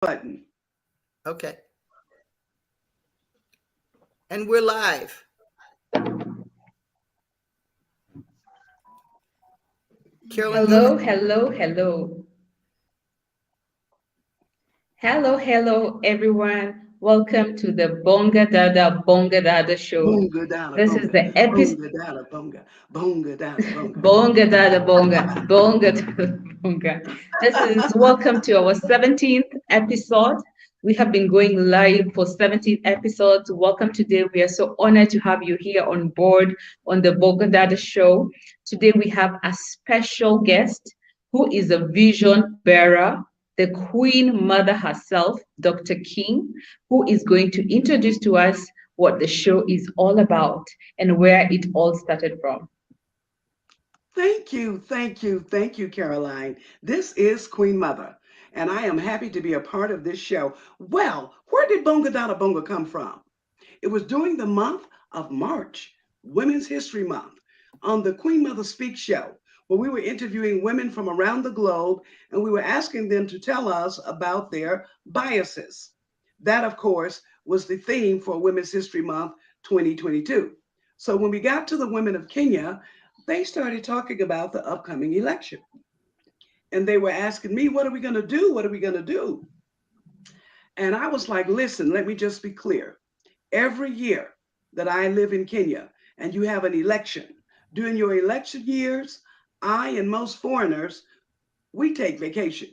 button. Okay. And we're live. Carolyn, hello, hello, hello. Hello, hello, everyone. Welcome to the Bonga Dada show. Bonga Dada This Bonga. is the episode. Bonga Dada Bonga. Bonga Dada Bonga. Bonga Dada Bonga. Bonga Dada Bonga. This is welcome to our 17th episode. We have been going live for 17 episodes. Welcome today. We are so honored to have you here on board on the Bonga Dada show. Today we have a special guest who is a vision bearer, the Queen Mother herself, Dr. King, who is going to introduce to us what the show is all about and where it all started from. Thank you, Caroline. This is Queen Mother, and I am happy to be a part of this show. Well, where did Bonga Dada Bonga come from? It was during the month of March, Women's History Month, on the Queen Mother Speak show, where we were interviewing women from around the globe, and we were asking them to tell us about their biases. That, of course, was the theme for Women's History Month 2022. So when we got to the women of Kenya, they started talking about the upcoming election. And they were asking me, what are we going to do? What are we going to do? And I was like, listen, let me just be clear. Every year that I live in Kenya and you have an election, during your election years, I and most foreigners, we take vacation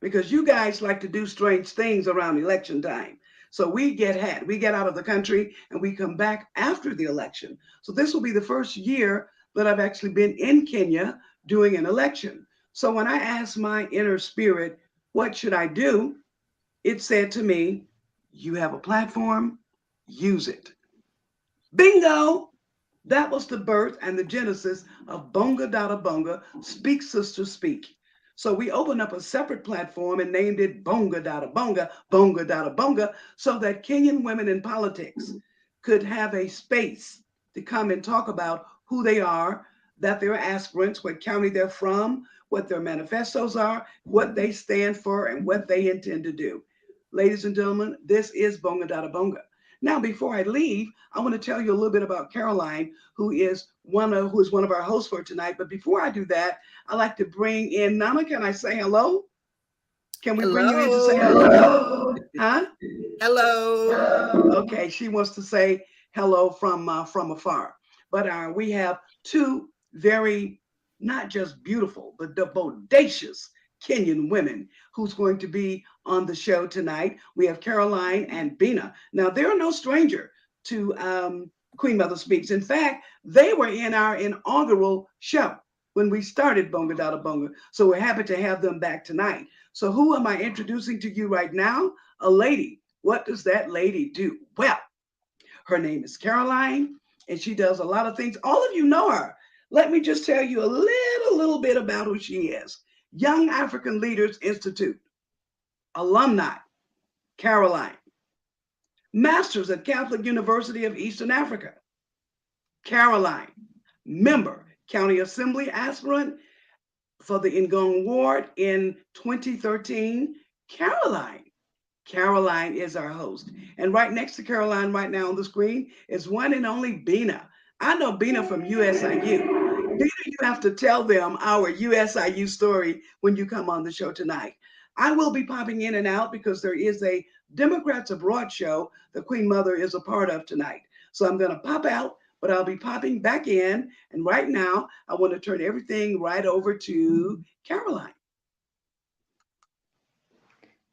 because you guys like to do strange things around election time. So we get out of the country and we come back after the election. So this will be the first year that I've actually been in Kenya doing an election. So when I asked my inner spirit, what should I do? It said to me, you have a platform, use it. Bingo! That was the birth and the genesis of Bonga Dada Bonga, Speak Sister Speak. So we opened up a separate platform and named it Bonga Dada Bonga, Bonga Dada Bonga, so that Kenyan women in politics could have a space to come and talk about who they are, that they're aspirants, what county they're from, what their manifestos are, what they stand for, and what they intend to do. Ladies and gentlemen, this is Bonga Dada Bonga. Now, before I leave, I want to tell you a little bit about Caroline, who is one of our hosts for tonight. But before I do that, I'd like to bring in Nana. Can I say hello? Can we bring you in to say hello? Huh? Hello. Okay, she wants to say hello from afar. But we have two very, not just beautiful, but bodacious Kenyan women who's going to be on the show tonight. We have Caroline and BINA. Now, they're no stranger to Queen Mother Speaks. In fact, they were in our inaugural show when we started Bonga Dada Bonga. So we're happy to have them back tonight. So who am I introducing to you right now? A lady. What does that lady do? Well, her name is Caroline, and she does a lot of things. All of you know her. Let me just tell you a little bit about who she is. Young African Leaders Institute, alumni, Caroline. Masters at Catholic University of Eastern Africa, Caroline. Member, County Assembly aspirant for the Ngong Ward in 2013, Caroline. Caroline is our host. And right next to Caroline right now on the screen is one and only BINA. I know BINA from USIU. BINA, you have to tell them our USIU story when you come on the show tonight. I will be popping in and out because there is a Democrats Abroad show the Queen Mother is a part of tonight. So I'm going to pop out, but I'll be popping back in. And right now, I want to turn everything right over to Caroline.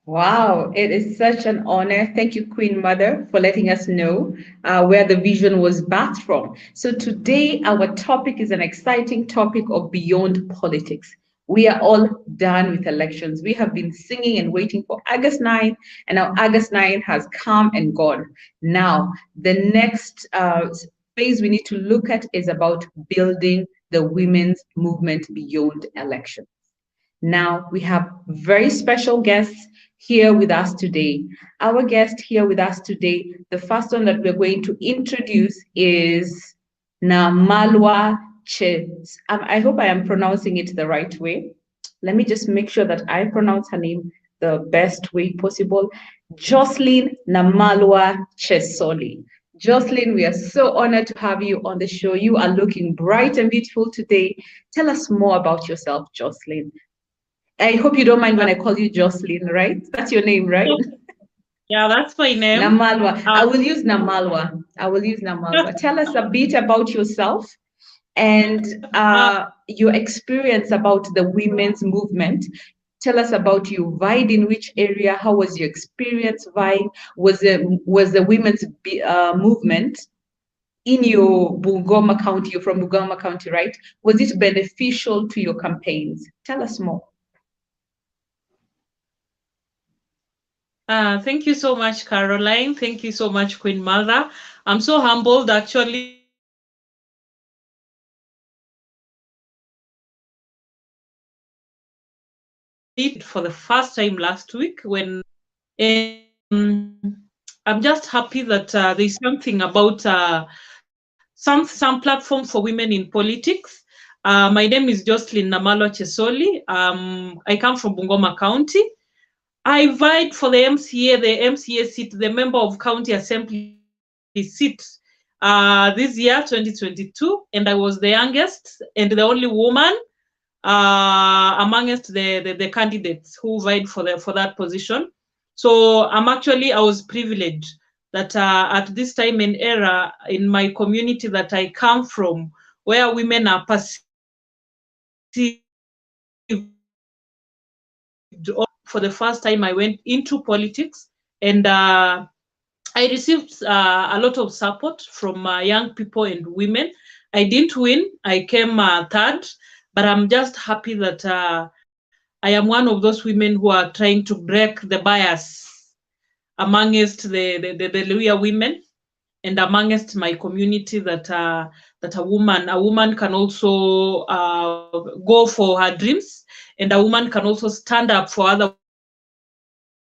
Wow, it is such an honor. Thank you, Queen Mother, for letting us know where the vision was birthed from. So today, our topic is an exciting topic of beyond politics. We are all done with elections. We have been singing and waiting for August 9, and now August 9 has come and gone. Now, the next phase we need to look at is about building the women's movement beyond elections. Now, we have very special guests here with us today. Our guest here with us today, the first one that we're going to introduce is Namalwa I hope I am pronouncing it the right way. Let me just make sure that I pronounce her name the best way possible. Jocelyn Namalwa Chesoli. Jocelyn, we are so honored to have you on the show. You are looking bright and beautiful today. Tell us more about yourself, Jocelyn. I hope you don't mind when I call you Jocelyn, right? That's your name, right? Yeah, that's my name. Namalwa. I will use Namalwa. Tell us a bit about yourself and your experience about the women's movement. Tell us about you vied in which area. How was your experience vying? Was the women's movement in your Bungoma County? You're from Bungoma County, right? Was it beneficial to your campaigns? Tell us more. Thank you so much, Caroline. Thank you so much, Queen Mother. I'm so humbled, actually, for the first time last week when I'm just happy that there's something about some platform for women in politics. My name is Jocelyn Namalwa Chesoli. I come from Bungoma County. I vied for the MCA seat, the Member of County Assembly seat this year, 2022, and I was the youngest and the only woman amongst the candidates who vied for that position. So I was privileged that at this time and era in my community that I come from, where women are perceived for the first time, I went into politics, and I received a lot of support from young people and women. I didn't win. I came third, but I'm just happy that I am one of those women who are trying to break the bias amongst the Luhya women and amongst my community that a woman can also go for her dreams, and a woman can also stand up for other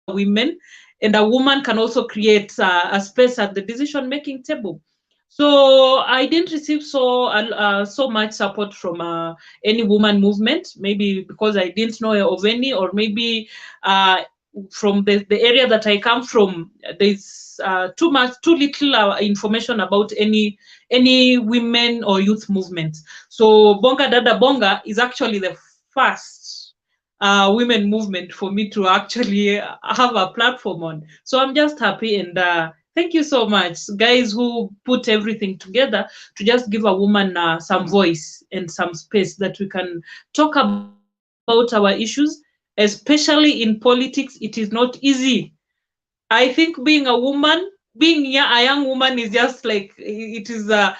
women, and a woman can also create a space at the decision-making table. So I didn't receive so much support from any woman movement, maybe because I didn't know of any, or maybe from the area that I come from, there's too little information about any women or youth movement. So Bonga Dada Bonga is actually the first women movement for me to actually have a platform on. So I'm just happy, and thank you so much, guys, who put everything together to just give a woman some voice and some space that we can talk about our issues, especially in politics. It is not easy. I think being a woman, being a young woman, is just like it is a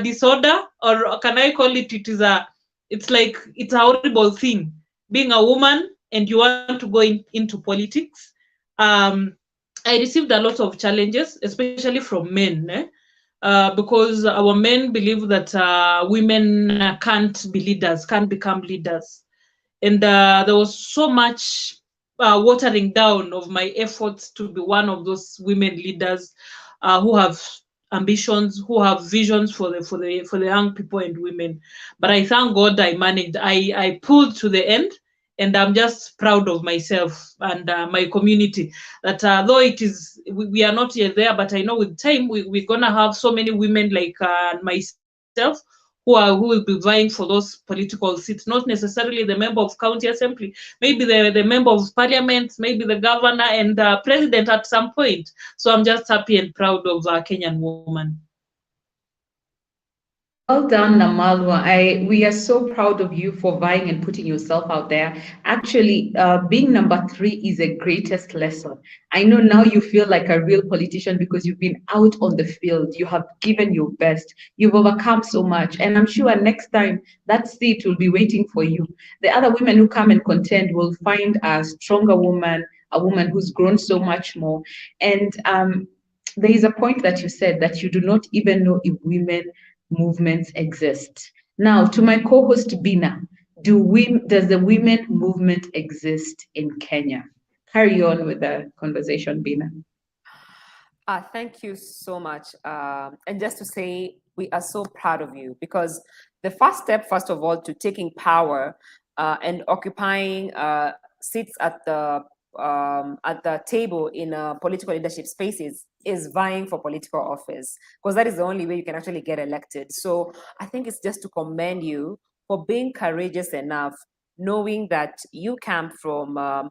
disorder, or can I call it? It's a horrible thing. Being a woman and you want to go into politics. I received a lot of challenges, especially from men, because our men believe that women can't be leaders, can't become leaders. And there was so much watering down of my efforts to be one of those women leaders who have ambitions, who have visions for the young people and women. But I thank God I managed. I pulled to the end, and I'm just proud of myself and my community. That though we are not yet there, but I know with time we're gonna have so many women like myself who will be vying for those political seats, not necessarily the member of county assembly, maybe the member of parliament, maybe the governor and president at some point. So I'm just happy and proud of a Kenyan woman. Well done, Namalwa. We are so proud of you for vying and putting yourself out there. Actually, being number 3 is a greatest lesson. I know now you feel like a real politician because you've been out on the field. You have given your best. You've overcome so much. And I'm sure next time that seat will be waiting for you. The other women who come and contend will find a stronger woman, a woman who's grown so much more. And there is a point that you said that you do not even know if women movements exist. Now, to my co-host BINA, does the women movement exist in Kenya? Carry on with the conversation, BINA. Thank you so much. And just to say, we are so proud of you, because the first step, first of all, to taking power and occupying sits at the table in political leadership spaces is vying for political office, because that is the only way you can actually get elected. So I think it's just to commend you for being courageous enough, knowing that you come from a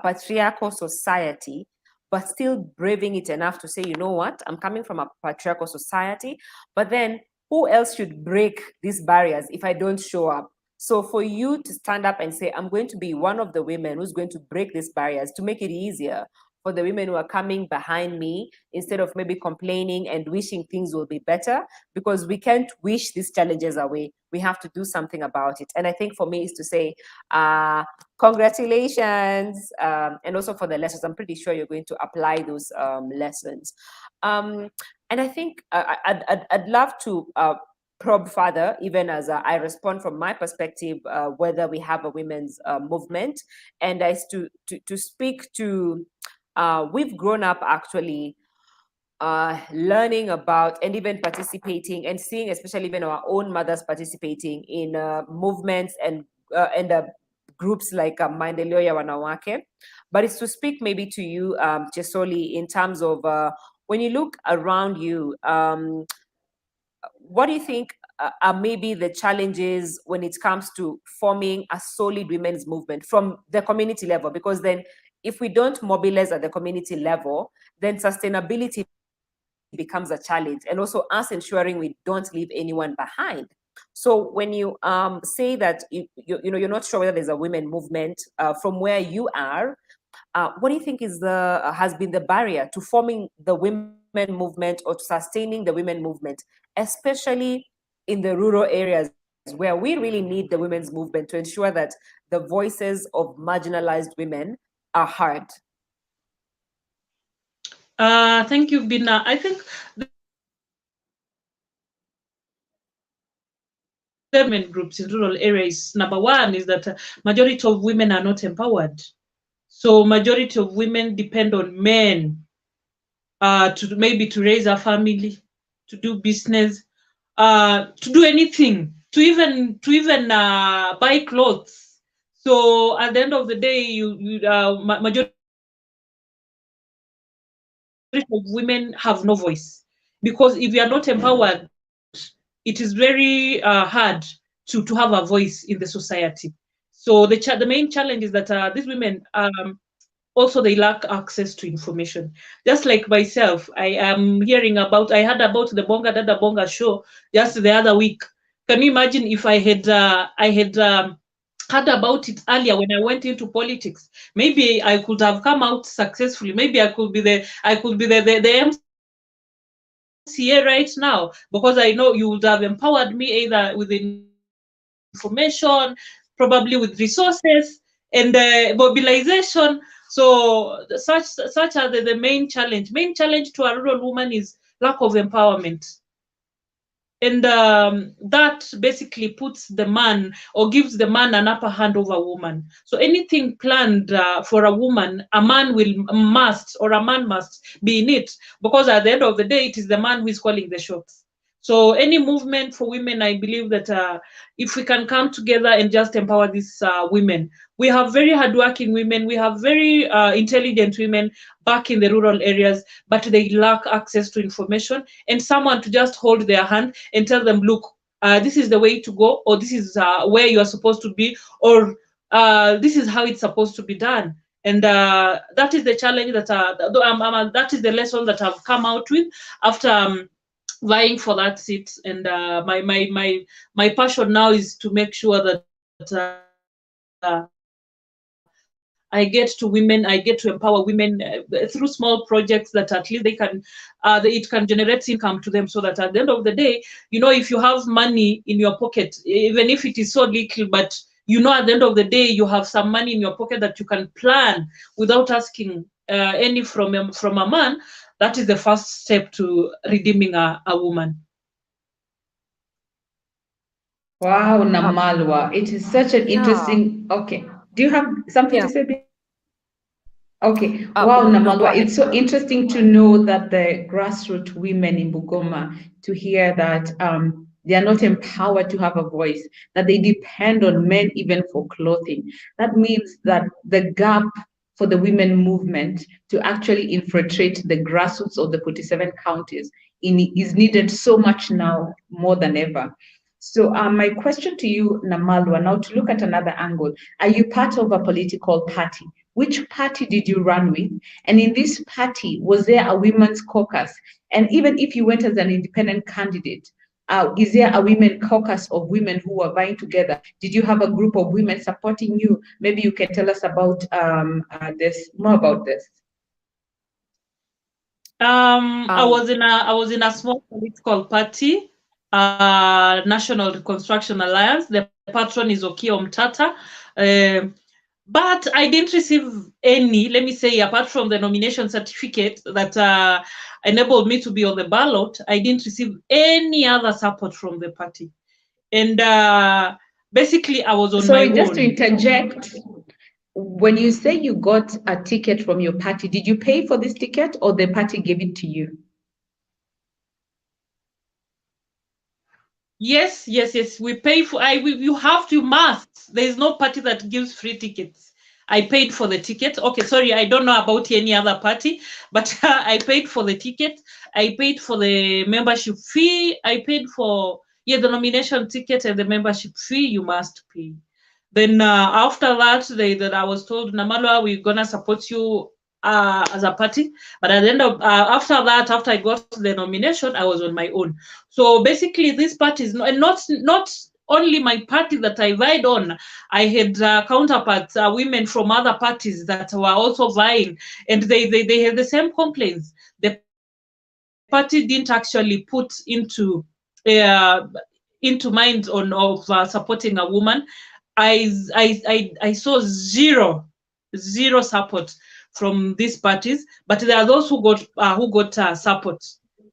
patriarchal society, but still braving it enough to say, you know what, I'm coming from a patriarchal society, but then who else should break these barriers if I don't show up? So for you to stand up and say, I'm going to be one of the women who's going to break these barriers to make it easier for the women who are coming behind me, instead of maybe complaining and wishing things will be better, because we can't wish these challenges away. We have to do something about it. And I think for me is to say, congratulations, and also for the lessons. I'm pretty sure you're going to apply those lessons. And I think I'd love to probe further, even as I respond from my perspective, whether we have a women's movement, and as to speak to, we've grown up actually learning about and even participating and seeing, especially even our own mothers participating in movements and groups like Maendeleo ya Wanawake. But it's to speak maybe to you, Chesoli, in terms of when you look around you, what do you think are maybe the challenges when it comes to forming a solid women's movement from the community level? Because then if we don't mobilize at the community level, then sustainability becomes a challenge, and also us ensuring we don't leave anyone behind. So when you say that you're not sure whether there's a women movement from where you are, what do you think is has been the barrier to forming the women movement or to sustaining the women movement, especially in the rural areas where we really need the women's movement to ensure that the voices of marginalized women are heard? Thank you, BINA. I think the women groups in rural areas, number one is that majority of women are not empowered. So majority of women depend on men to raise a family, to do business, to do anything, to even buy clothes. So at the end of the day, majority of women have no voice, because if you are not empowered, it is very hard to have a voice in the society. So the main challenge is that these women also they lack access to information. Just like myself, I am hearing about, I heard about the Bonga Dada Bonga show just the other week. Can you imagine if I had heard about it earlier when I went into politics? Maybe I could have come out successfully. Maybe I could be the MCA right now, because I know you would have empowered me either with information, probably with resources and mobilization. So such are the main challenge. Main challenge to a rural woman is lack of empowerment. And that basically puts the man, or gives the man, an upper hand over a woman. So anything planned for a woman, a man must be in it, because at the end of the day, it is the man who is calling the shots. So any movement for women, I believe that if we can come together and just empower these women, we have very hardworking women, we have very intelligent women back in the rural areas, but they lack access to information and someone to just hold their hand and tell them, look, this is the way to go, or this is where you are supposed to be, or this is how it's supposed to be done. And that is the challenge that that is the lesson that I've come out with after vying for that seat. And my passion now is to make sure that I get to women, I get to empower women through small projects that at least they can, it can generate income to them, so that at the end of the day, you know, if you have money in your pocket, even if it is so little, but you know, at the end of the day, you have some money in your pocket that you can plan without asking any from a man. That is the first step to redeeming a woman. Wow, Namalwa, it is such an interesting. Okay, do you have something to say? Okay, wow, Namalwa, it's so interesting to know that the grassroots women in Bungoma, to hear that They are not empowered to have a voice, that they depend on men even for clothing. That means that the gap for the women movement to actually infiltrate the grassroots of the 47 counties is needed so much now, more than ever. So my question to you, Namalwa, now to look at another angle, are you part of a political party? Which party did you run with? And in this party, was there a women's caucus? And even if you went as an independent candidate, is there a women caucus of women who are vying together? Did you have a group of women supporting you? Maybe you can tell us about more about this. I was in a small political party, National Reconstruction Alliance. The patron is Okio Mtata. But I didn't receive any, let me say, apart from the nomination certificate that enabled me to be on the ballot, I didn't receive any other support from the party. And basically, I was on my own. So just to interject, when you say you got a ticket from your party, did you pay for this ticket or the party gave it to you? Yes. We pay for. You must. There is no party that gives free tickets. I paid for the ticket. Okay, sorry, I don't know about any other party, but I paid for the ticket. I paid for the membership fee. I paid for the nomination ticket and the membership fee. You must pay. Then after that, that I was told, Namalwa, we're gonna support you as a party. But at the end of after that, after I got the nomination, I was on my own. So basically, this party is not only my party that I vied on. I had counterparts, women from other parties that were also vying, and they had the same complaints. The party didn't actually put into mind of supporting a woman. I saw zero support from these parties, but there are those who got support.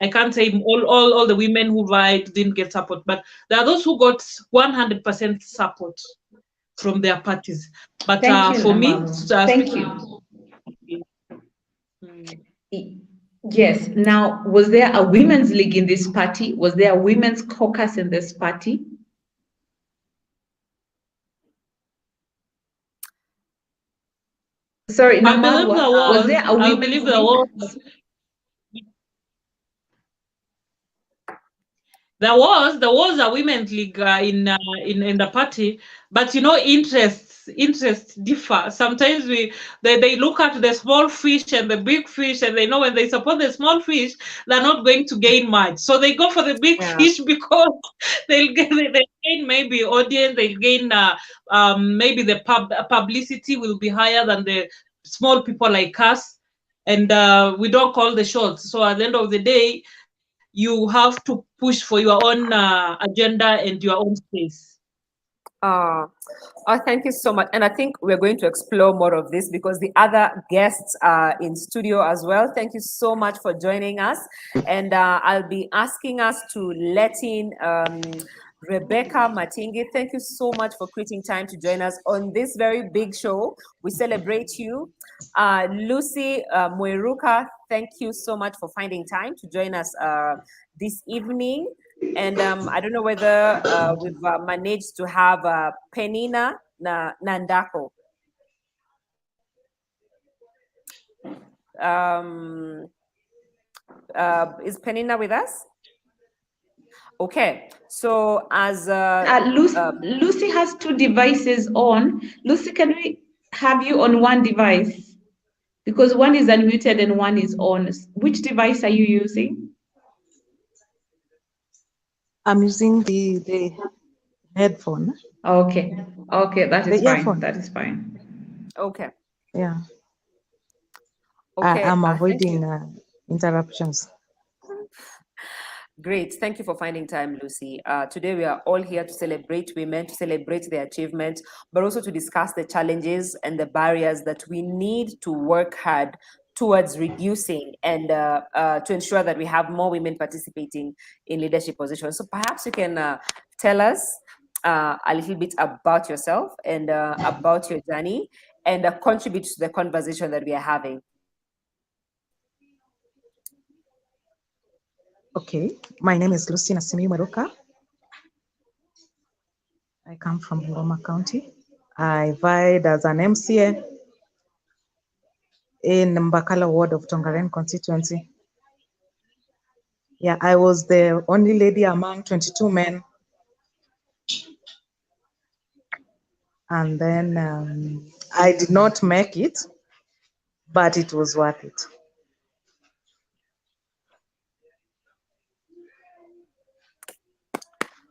I can't say all the women who vied didn't get support, but there are those who got 100% support from their parties. But for me, thank you. Yes. Now, was there a women's league in this party? Was there a women's caucus in this party? Sorry, Namalwa, was there a women's league? There was a women's league in the party, but interests differ. Sometimes they look at the small fish and the big fish, and they know when they support the small fish, they're not going to gain much. So they go for the big fish because they'll gain maybe audience, they'll gain maybe the publicity will be higher than the small people like us, and we don't call the shots. So at the end of the day, you have to push for your own agenda and your own space. Thank you so much. And I think we're going to explore more of this because the other guests are in studio as well. Thank you so much for joining us. And I'll be asking us to let in Rebecca Mating'i. Thank you so much for creating time to join us on this very big show. We celebrate you. Lucy Mweruka, thank you so much for finding time to join us this evening. And I don't know whether we've managed to have Pininah Nandako. Is Pininah with us? Okay, so as Lucy has two devices on. Lucy, can we have you on one device? Because one is unmuted and one is on. Which device are you using? I'm using the headphone. Okay, that is fine. Earphone. That is fine. Okay. Yeah. Okay. I'm avoiding interruptions. Great. Thank you for finding time, Lucy. Today, we are all here to celebrate women, to celebrate their achievements, but also to discuss the challenges and the barriers that we need to work hard towards reducing and to ensure that we have more women participating in leadership positions. So perhaps you can tell us a little bit about yourself and about your journey and contribute to the conversation that we are having. Okay, my name is Lucy Nasimiyu Mweruka. I come from Bongoma County. I vied as an MCA in Mbakalo Ward of Tongaren constituency. Yeah, I was the only lady among 22 men. And then I did not make it, but it was worth it.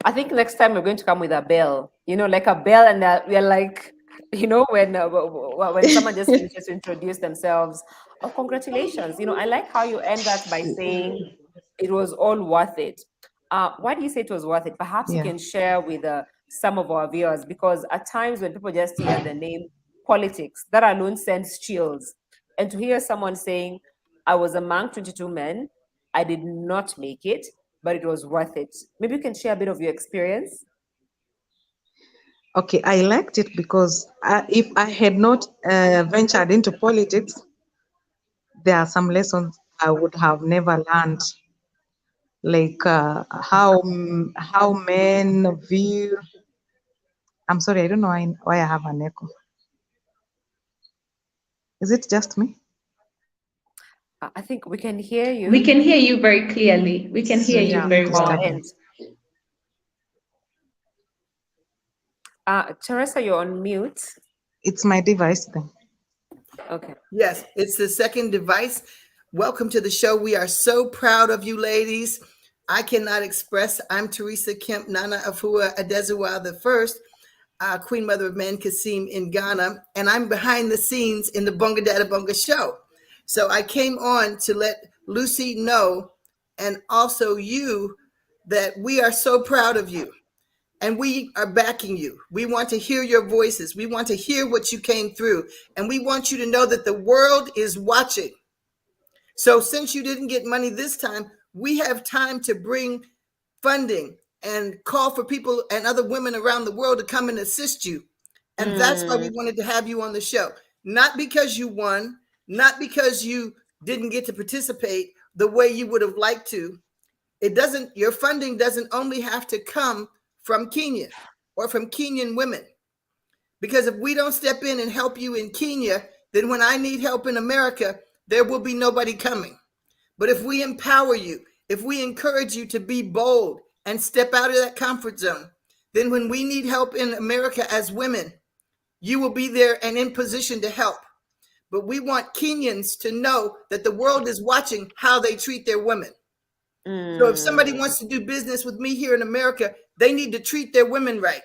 I think next time we're going to come with a bell, like a bell, and we're like, when someone just finishes to introduce themselves, oh, congratulations. I like how you end that by saying it was all worth it. Why do you say it was worth it? Perhaps you can share with some of our viewers, because at times when people just hear the name politics, that alone sends chills. And to hear someone saying, I was among 22 men, I did not make it, but it was worth it. Maybe you can share a bit of your experience. Okay, I liked it because if I had not ventured into politics, there are some lessons I would have never learned, like how men view. I'm sorry, I don't know why I have an echo. Is it just me? I think we can hear you. We can hear you very clearly. We can hear you very well. Teresa, you're on mute. It's my device then. Okay. Yes, it's the second device. Welcome to the show. We are so proud of you, ladies. I cannot express. I'm Teresa Kemp Nana Afua Adezuwa the first, Queen Mother of Man Kasim in Ghana, and I'm behind the scenes in the Bonga Dada Bonga show. So I came on to let Lucy know, and also you, that we are so proud of you. And we are backing you. We want to hear your voices. We want to hear what you came through. And we want you to know that the world is watching. So since you didn't get money this time, we have time to bring funding and call for people and other women around the world to come and assist you. And that's why we wanted to have you on the show. Not because you won, not because you didn't get to participate the way you would have liked to. Your funding doesn't only have to come from Kenya or from Kenyan women. Because if we don't step in and help you in Kenya, then when I need help in America, there will be nobody coming. But if we empower you, if we encourage you to be bold and step out of that comfort zone, then when we need help in America as women, you will be there and in position to help. But we want Kenyans to know that the world is watching how they treat their women. So if somebody wants to do business with me here in America, they need to treat their women right.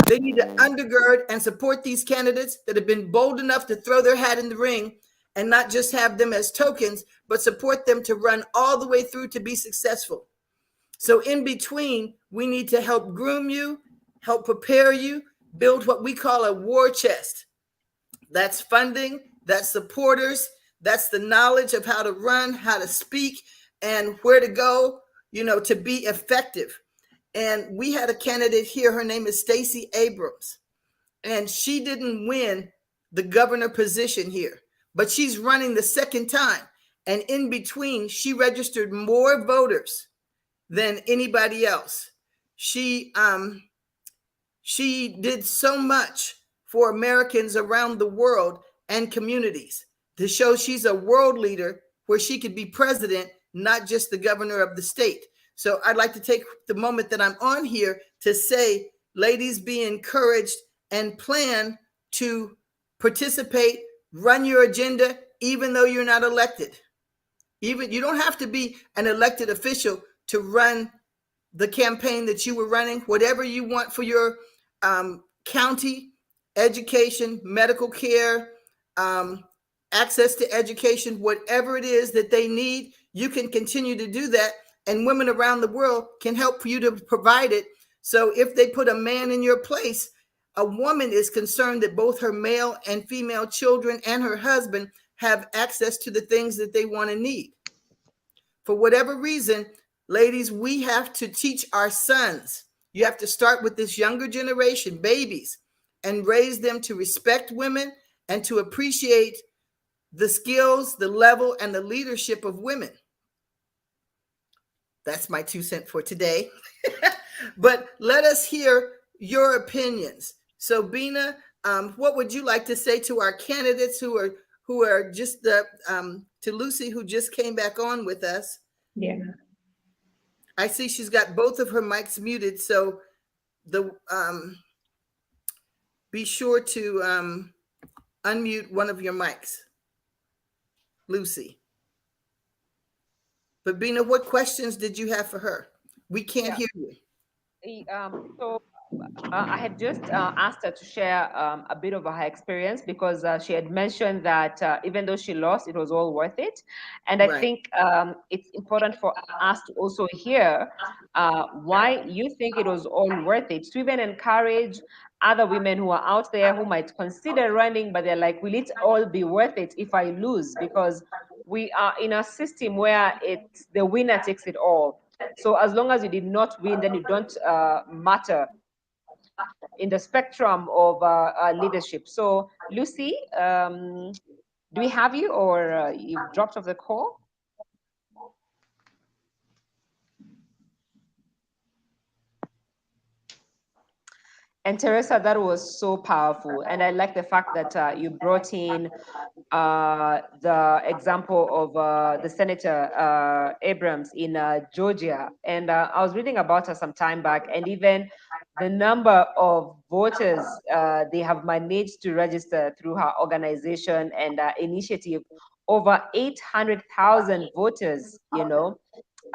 They need to undergird and support these candidates that have been bold enough to throw their hat in the ring and not just have them as tokens, but support them to run all the way through to be successful. So in between, we need to help groom you, help prepare you, build what we call a war chest. That's funding, that's supporters, that's the knowledge of how to run, how to speak, and where to go, to be effective. And we had a candidate here, her name is Stacey Abrams, and she didn't win the governor position here, but she's running the second time. And in between, she registered more voters than anybody else. She did so much for Americans around the world and communities to show she's a world leader where she could be president, not just the governor of the state. So I'd like to take the moment that I'm on here to say, ladies, be encouraged and plan to participate, run your agenda, even though you're not elected. You don't have to be an elected official to run the campaign that you were running. Whatever you want for your county, education, medical care, access to education, whatever it is that they need, you can continue to do that. And women around the world can help for you to provide it. So if they put a man in your place, a woman is concerned that both her male and female children and her husband have access to the things that they want to need. For whatever reason, ladies, we have to teach our sons. You have to start with this younger generation, babies, and raise them to respect women and to appreciate the skills, the level, and the leadership of women. That's my 2 cents for today. But let us hear your opinions. So BINA, what would you like to say to our candidates who are just to Lucy, who just came back on with us? Yeah. I see she's got both of her mics muted, so be sure to unmute one of your mics, Lucy. But BINA, what questions did you have for her? We can't hear you. So I had just asked her to share a bit of her experience, because she had mentioned that even though she lost, it was all worth it. And I think it's important for us to also hear why you think it was all worth it, to even encourage other women who are out there who might consider running, but they're like, will it all be worth it if I lose? Because we are in a system where it's the winner takes it all. So as long as you did not win, then you don't matter in the spectrum of leadership. So Lucy, do we have you, or you've dropped off the call? And Teresa, that was so powerful. And I like the fact that you brought in the example of the Senator Abrams in Georgia. And I was reading about her some time back, and even the number of voters they have managed to register through her organization and initiative, over 800,000 voters, you know.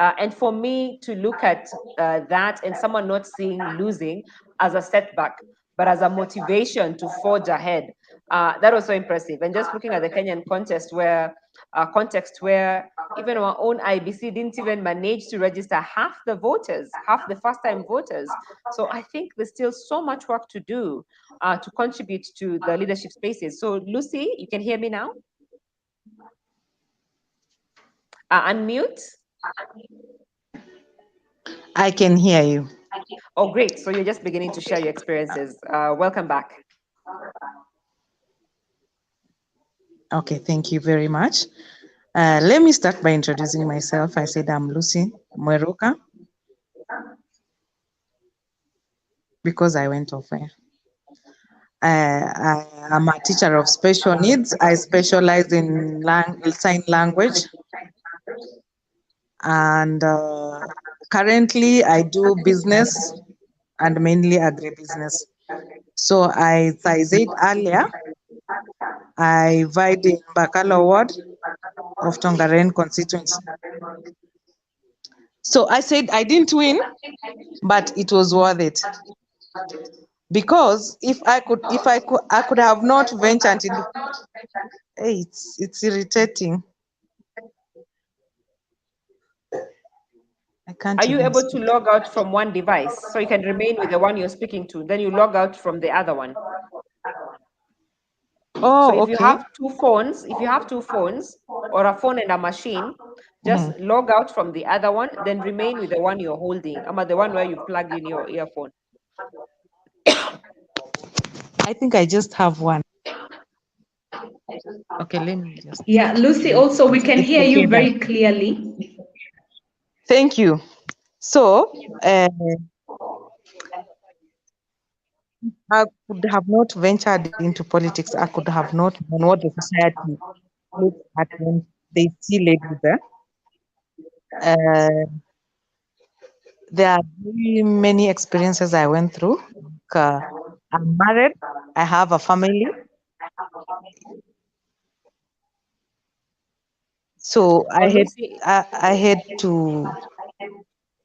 And for me to look at that and someone not seeing losing as a setback, but as a motivation to forge ahead, that was so impressive. And just looking at the Kenyan context where even our own IBC didn't even manage to register half the voters, half the first-time voters. So I think there's still so much work to do to contribute to the leadership spaces. So Lucy, you can hear me now? Unmute. I can hear you. Oh, great. So you're just beginning to share your experiences. Welcome back. Okay, thank you very much. Let me start by introducing myself. I said I'm Lucy Mweruka because I went off air. I am a teacher of special needs. I specialize in sign language. And currently I do business and mainly agribusiness. So as I said earlier, I vied in Mbakalo Ward of Tongaren constituency. So I said I didn't win, but it was worth it. Because if I could have not ventured into, hey, it's irritating. I can't. Are you able to log out from one device so you can remain with the one you're speaking to? Then you log out from the other one. Oh, so if okay. you have two phones, or a phone and a machine, just log out from the other one, then remain with the one you're holding, the one where you plug in your earphone. I think I just have one. Okay, let me just. Yeah, Lucy, also we can hear you very clearly. Thank you. So, I could have not ventured into politics. I could have not known what the society looks at when they see ladies there. There are very many experiences I went through. I'm married. I have a family. So I had to,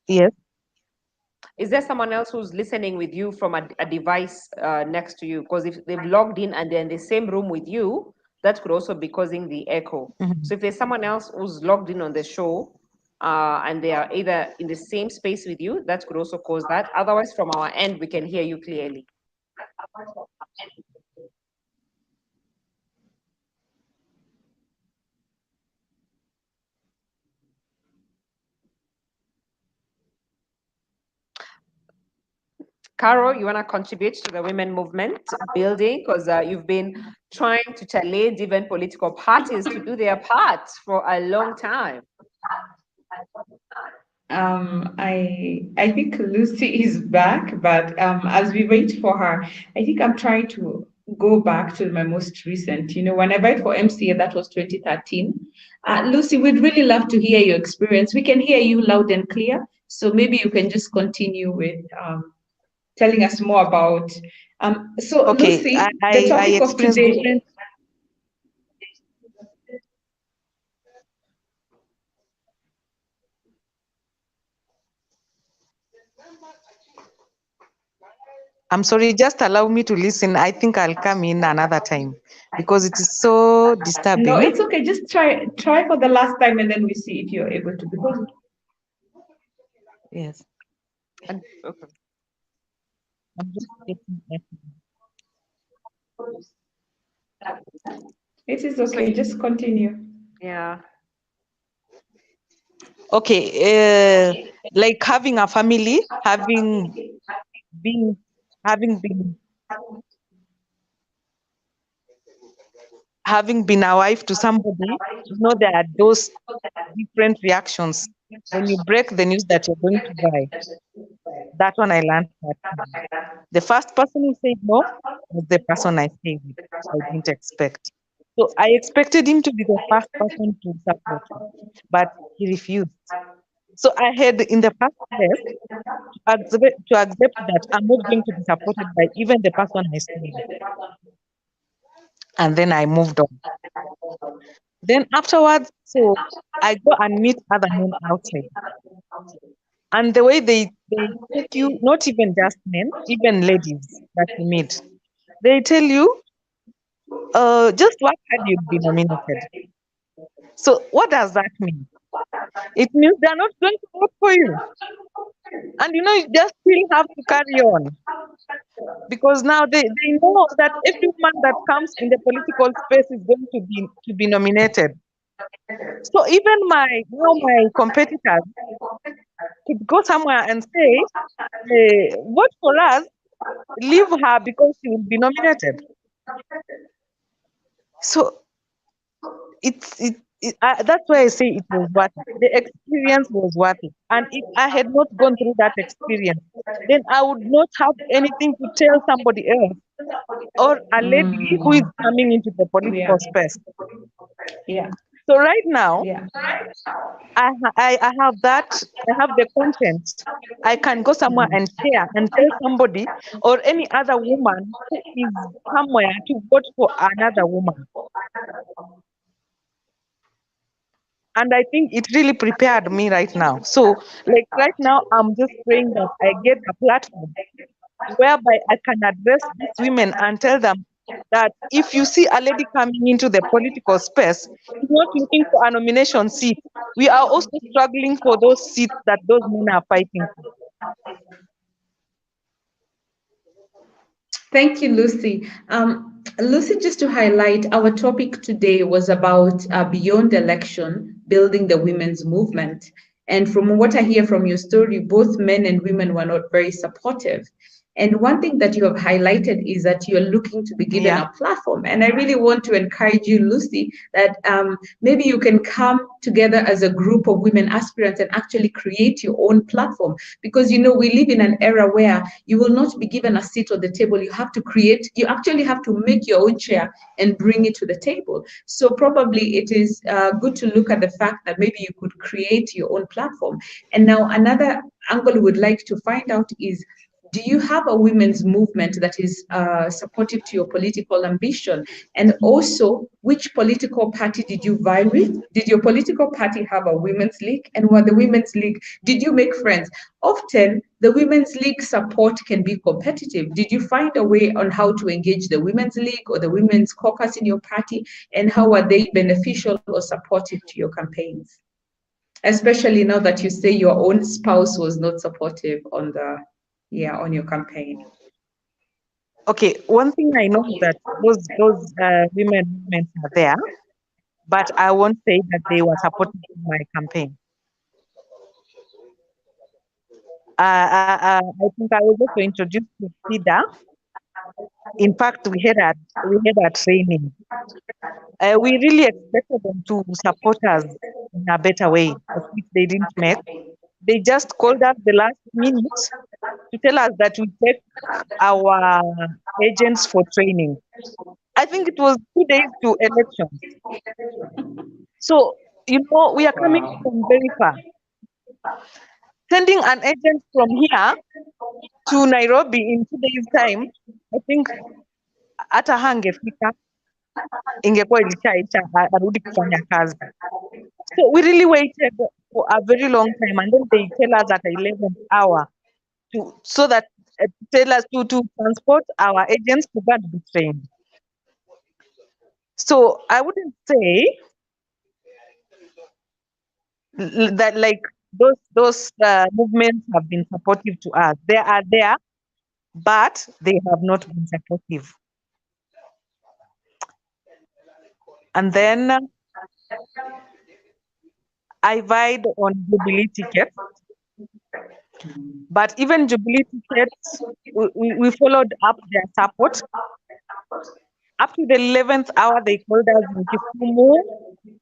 yes. Is there someone else who's listening with you from a device next to you? Because if they've logged in and they're in the same room with you, that could also be causing the echo. So if there's someone else who's logged in on the show and they are either in the same space with you, that could also cause that. Otherwise, from our end, we can hear you clearly. Carol, you want to contribute to the women movement building? Because you've been trying to challenge even political parties to do their part for a long time. I think Lucy is back, but as we wait for her, I think I'm trying to go back to my most recent. You know, when I went for MCA, that was 2013. Lucy, we'd really love to hear your experience. We can hear you loud and clear, so maybe you can just continue with telling us more about. So Okay, Lucy, the I topic of experienced today. different. I'm sorry, just allow me to listen. I think I'll come in another time because it is so No, disturbing. it's okay. Just try for the last time, and then we see if you're able to. Because Yes. And, okay. I'm just getting it. it is So okay. Just continue. yeah. Okay, like having a family, been having been having been a wife to somebody, you know there are those different reactions when you break the news that you're going to die. That one I learned that time. The first person who said no was the person I stayed with. I didn't expect. So I expected him to be the first person to support me, but he refused. So I had in the first place to accept that I'm not going to be supported by even the person I stayed with. And then I moved on. Then afterwards, so I go and meet other men outside. And the way they take you, not even just men, even ladies that you meet, they tell you, just work hard, you'll be nominated. So what does that mean? It means they're not going to vote for you. And you know, you just still have to carry on. Because now they know that every woman that comes in the political space is going to be nominated. So even my competitors could go somewhere and say, vote for us, leave her because she will be nominated. So that's why I say it was worth it. The experience was worth it. And if I had not gone through that experience, then I would not have anything to tell somebody else or a lady who is coming into the political Yeah. space. Yeah. So right now, Yeah. I have that, I have the content. I can go somewhere and share and tell somebody or any other woman who is somewhere to vote for another woman. And I think it really prepared me right now. So, like right now, I'm just praying that I get a platform whereby I can address these women and tell them that if you see a lady coming into the political space, she's not looking for a nomination seat. We are also struggling for those seats that those men are fighting for. Thank you, Lucy. Lucy, just to highlight, our topic today was about beyond election, building the women's movement. And from what I hear from your story, both men and women were not very supportive. And one thing that you have highlighted is that you're looking to be given a platform. And I really want to encourage you, Lucy, that maybe you can come together as a group of women aspirants and actually create your own platform. Because, you know, we live in an era where you will not be given a seat on the table. You have to create, you actually have to make your own chair and bring it to the table. So probably it is good to look at the fact that maybe you could create your own platform. And now another angle we would like to find out is, do you have a women's movement that is supportive to your political ambition? And also, which political party did you vie with? Did your political party have a women's league? And what the women's league, did you make friends? Often, the women's league support can be competitive. Did you find a way on how to engage the women's league or the women's caucus in your party? And how are they beneficial or supportive to your campaigns? Especially now that you say your own spouse was not supportive on on your campaign. Okay, one thing I know is that those women movements are there, but I won't say that they were supporting my campaign. I think I was also introduced to SIDA. In fact, we had a training. We really expected them to support us in a better way, which they didn't make. they just called us the last minute to tell us that we take our agents for training. I think it was 2 days to elections. So, we are coming from very far. Sending an agent from here to Nairobi in 2 days' time, I think hata hangefika, ingekuwa ilishaisha arudi kufanya kazi. So we really waited for a very long time, and then they tell us at the 11th hour so that tell us to transport our agents to go and be trained. So I wouldn't say that like those movements have been supportive to us. They are there, but they have not been supportive. And then I vied on Jubilee tickets, but even Jubilee tickets, we followed up their support. Up to the 11th hour, they called us in Kisumu.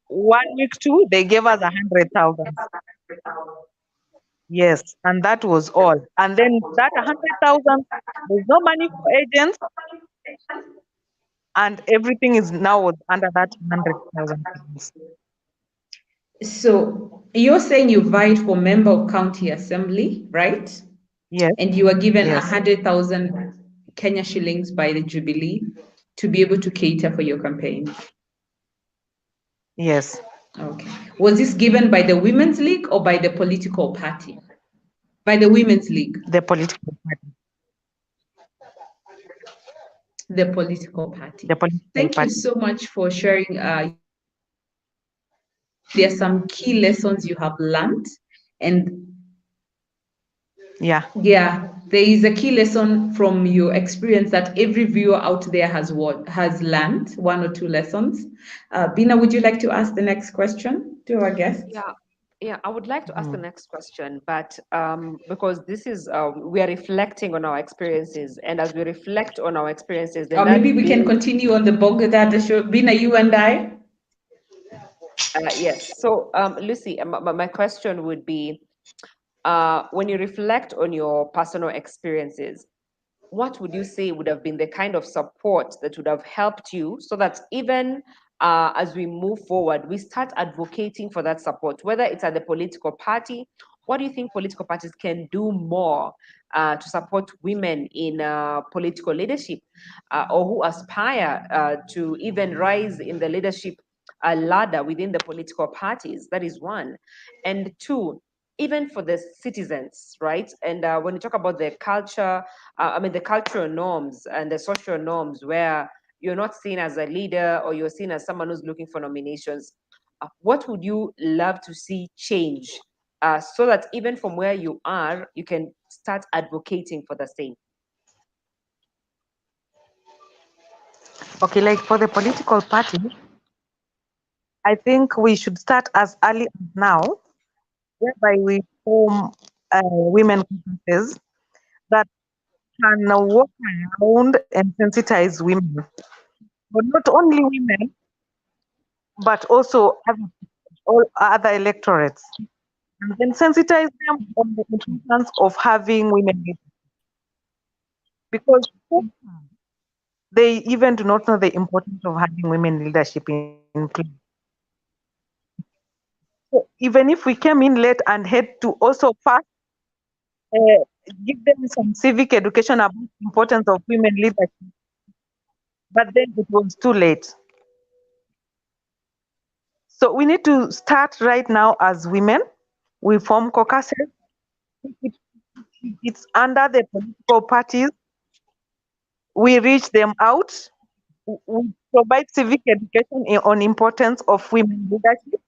1 week too, they gave us 100,000. Yes, and that was all. And then that 100,000, there's no money for agents, and everything is now under that 100,000. So you're saying you vied for member of county assembly, right? Yes. And you were given Yes. 100,000 Kenya shillings by the Jubilee to be able to cater for your campaign. Yes. Okay. Was this given by the Women's League or by the political party? By the Women's League. The political party. The political party. The political Thank party. you so much for sharing. There are some key lessons you have learned, and yeah, there is a key lesson from your experience that every viewer out there has learned 1 or 2 lessons. BINA, would you like to ask the next question to our guest? Yeah, I would like to ask the next question, but because this is, we are reflecting on our experiences, and as we reflect on our experiences, then maybe we can continue on the Bongada show. BINA, you and I? Yes. So, Lucy, my question would be, when you reflect on your personal experiences, what would you say would have been the kind of support that would have helped you so that even as we move forward, we start advocating for that support, whether it's at the political party? What do you think political parties can do more to support women in political leadership or who aspire to even rise in the leadership ladder within the political parties? That is one. And two, even for the citizens, right? And when you talk about the culture, the cultural norms and the social norms where you're not seen as a leader or you're seen as someone who's looking for nominations, what would you love to see change so that even from where you are, you can start advocating for the same? Okay, like for the political party, I think we should start as early as now, whereby we form women caucuses that can walk around and sensitize women, but not only women, but also all other electorates, and then sensitize them on the importance of having women leaders. Because they even do not know the importance of having women leadership in place. So even if we came in late and had to also first give them some civic education about the importance of women leadership, but then it was too late. So we need to start right now as women. We form caucuses. It's under the political parties. We reach them out. We provide civic education on importance of women leadership,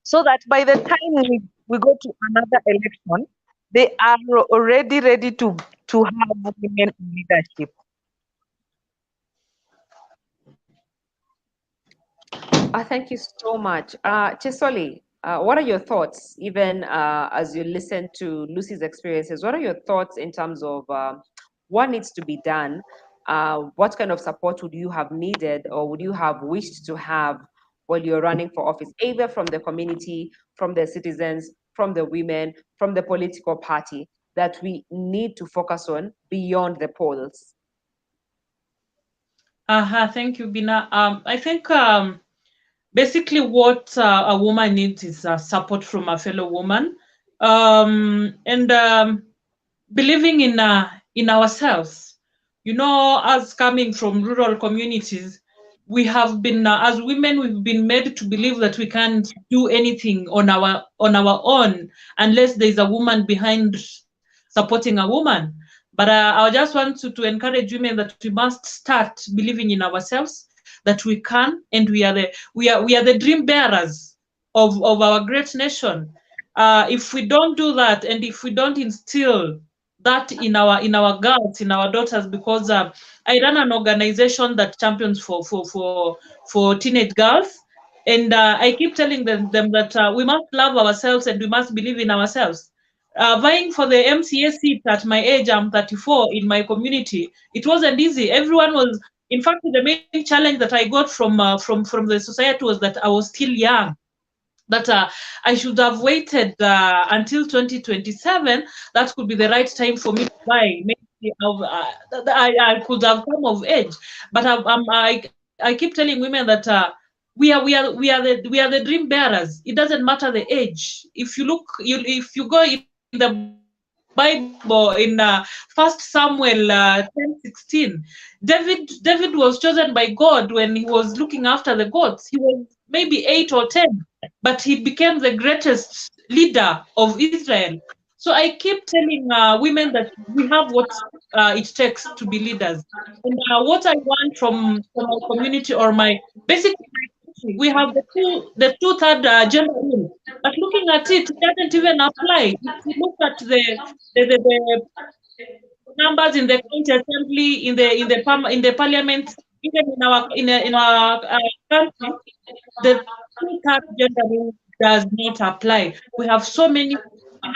so that by the time we go to another election, they are already ready to have women in leadership. Thank you so much. Chesoli, what are your thoughts, even as you listen to Lucy's experiences? What are your thoughts in terms of what needs to be done? What kind of support would you have needed or would you have wished to have while you're running for office, either from the community, from the citizens, from the women, from the political party that we need to focus on beyond the polls? Thank you, Bina. I think basically what a woman needs is support from a fellow woman, and believing in ourselves. You know, us coming from rural communities, we have been as women, we've been made to believe that we can't do anything on our own unless there's a woman behind supporting a woman. But I just want to encourage women that we must start believing in ourselves, that we can, and we are the dream bearers of our great nation. If we don't do that, and if we don't instill that in our girls, in our daughters, because I run an organization that champions for teenage girls, and I keep telling them that we must love ourselves and we must believe in ourselves. Vying for the MCA seat at my age, I'm 34, in my community, it wasn't easy. Everyone was, in fact, the main challenge that I got from the society was that I was still young, that I should have waited until 2027. That could be the right time for me to buy. Maybe I could have come of age. But I keep telling women that we are the dream bearers. It doesn't matter the age. If you look, if you go in the Bible in 1 Samuel 10:16, David was chosen by God when he was looking after the goats. He was maybe 8 or 10, but he became the greatest leader of Israel. So I keep telling women that we have what it takes to be leaders. And what I want from our community, or my basically, we have the two-third gender rule, but looking at it, it doesn't even apply. If you look at the numbers in the county assembly, in the parliament, even in our country, the two-third gender rule does not apply. We have so many. We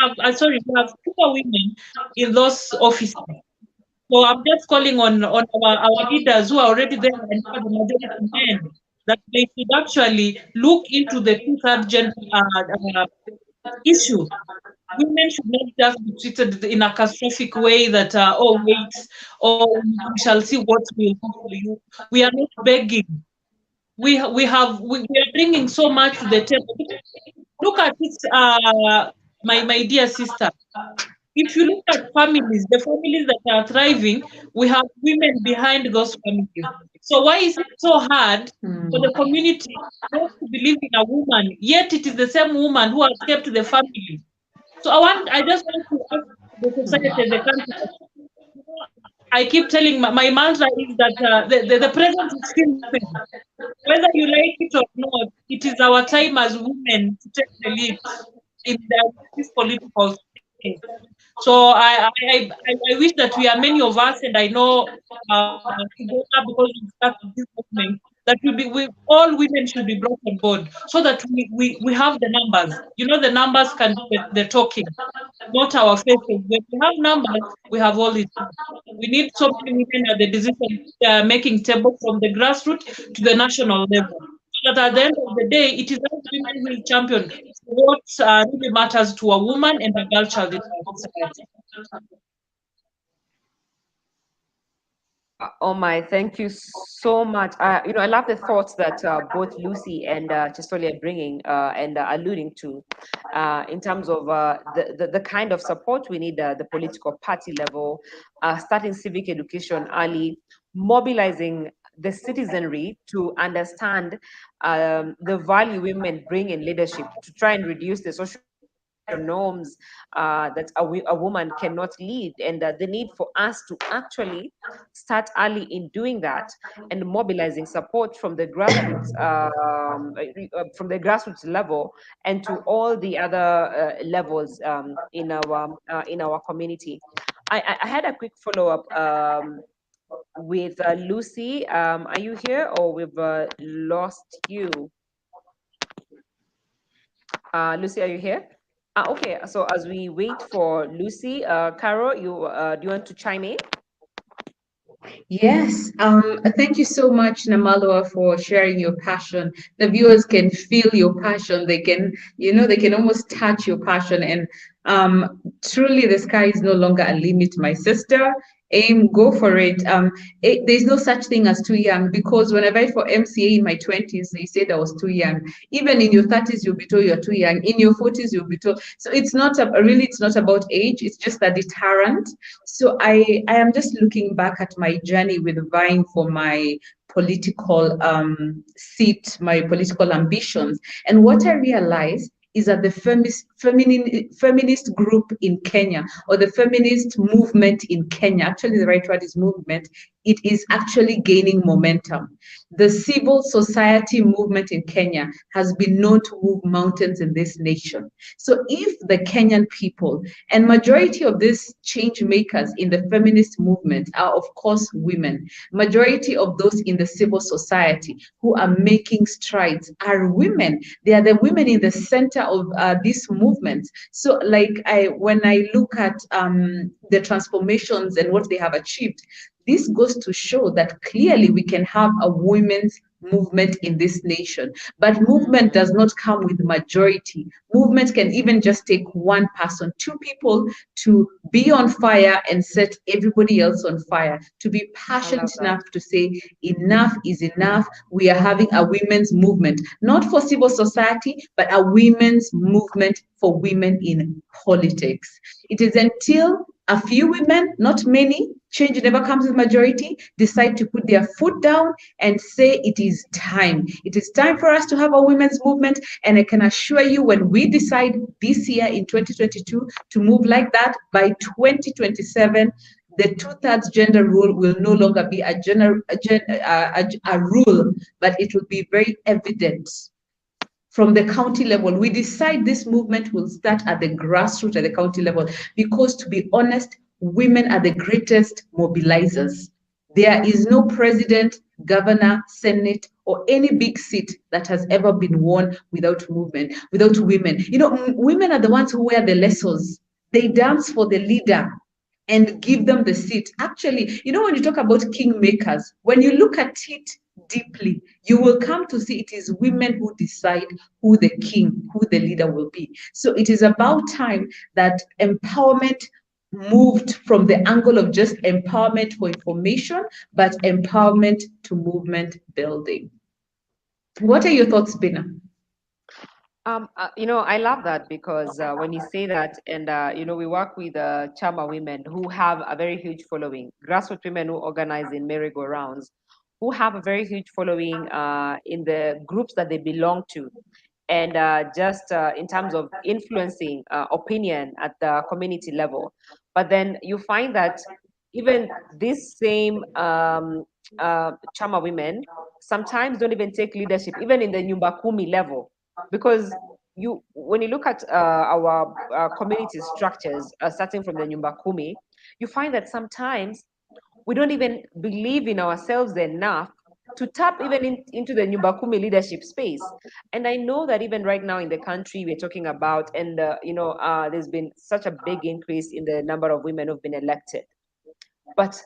have fewer women in those offices. So I'm just calling on our leaders who are already there and are the majority men, that they should actually look into the two-third gender issue. Women should not just be treated in a catastrophic way that, oh, wait, oh, we shall see what we'll do for you. We are not begging. We are bringing so much to the table. Look at it, my dear sister. If you look at families, the families that are thriving, we have women behind those families. So why is it so hard for the community not to believe in a woman, yet it is the same woman who has kept the family? So I just want to ask the society, the country. I keep telling my mantra is that the present is still open. Whether you like it or not, it is our time as women to take the lead in this political space. So I wish that we are many of us, and I know together, because we started this movement, that all women should be brought on board, so that we have the numbers. You know, the numbers can do the talking, not our faces. When we have numbers, we have all it. We need so many women at the decision making table, from the grassroots to the national level, so that at the end of the day, it is us women who will champion what really matters to a woman and a girl child in our society. Oh my, thank you so much. I love the thoughts that both Lucy and Chistoli are bringing and alluding to in terms of the kind of support we need at the political party level, starting civic education early, mobilizing the citizenry to understand the value women bring in leadership, to try and reduce the social norms that a woman cannot lead, and the need for us to actually start early in doing that, and mobilizing support from the grassroots level, and to all the other levels in our community. I had a quick follow-up with Lucy. Are you here, or we've lost you? Lucy, are you here? Okay, so as we wait for Lucy, Caro, do you want to chime in? Yes, thank you so much, Namaloa, for sharing your passion. The viewers can feel your passion. They can, they can almost touch your passion. And truly, the sky is no longer a limit, my sister. Aim, go for it. There's no such thing as too young, because when I went for MCA in my 20s, they said I was too young. Even in your 30s, you'll be told you're too young. In your 40s, you'll be told. So it's not really, it's not about age. It's just a deterrent. So I am just looking back at my journey with vying for my political seat, my political ambitions. And what I realized is that the feminist group in Kenya, or the feminist movement in Kenya, actually the right word is movement, it is actually gaining momentum. The civil society movement in Kenya has been known to move mountains in this nation. So if the Kenyan people, and majority of these change makers in the feminist movement are of course women, majority of those in the civil society who are making strides are women. They are the women in the center of this movement. So when I look at the transformations and what they have achieved, this goes to show that clearly we can have a women's movement in this nation. But movement does not come with majority. Movement can even just take one person, two people to be on fire and set everybody else on fire, to be passionate enough to say enough is enough. We are having a women's movement, not for civil society, but a women's movement for women in politics. It is until a few women, not many, change never comes with majority, decide to put their foot down and say it is time. It is time for us to have a women's movement. And I can assure you, when we decide this year in 2022 to move like that, by 2027, the 2/3 gender rule will no longer be a rule, but it will be very evident from the county level. We decide this movement will start at the grassroots at the county level, because to be honest, women are the greatest mobilizers. There is no president, governor, senate, or any big seat that has ever been won without movement, without women. Women are the ones who wear the lassos. They dance for the leader and give them the seat. Actually, when you talk about kingmakers, when you look at it deeply, you will come to see it is women who decide who the king, who the leader will be. So it is about time that empowerment moved from the angle of just empowerment for information, but empowerment to movement building. What are your thoughts, BINA? I love that, because when you say that, and we work with Chama women who have a very huge following, grassroots women who organize in merry-go-rounds, who have a very huge following in the groups that they belong to, and just in terms of influencing opinion at the community level. But then you find that even these same Chama women sometimes don't even take leadership, even in the Nyumba Kumi level. Because when you look at our community structures, starting from the Nyumba Kumi, you find that sometimes we don't even believe in ourselves enough to tap even into the Nyumba Kumi leadership space. And I know that even right now in the country we're talking about, and there's been such a big increase in the number of women who've been elected. But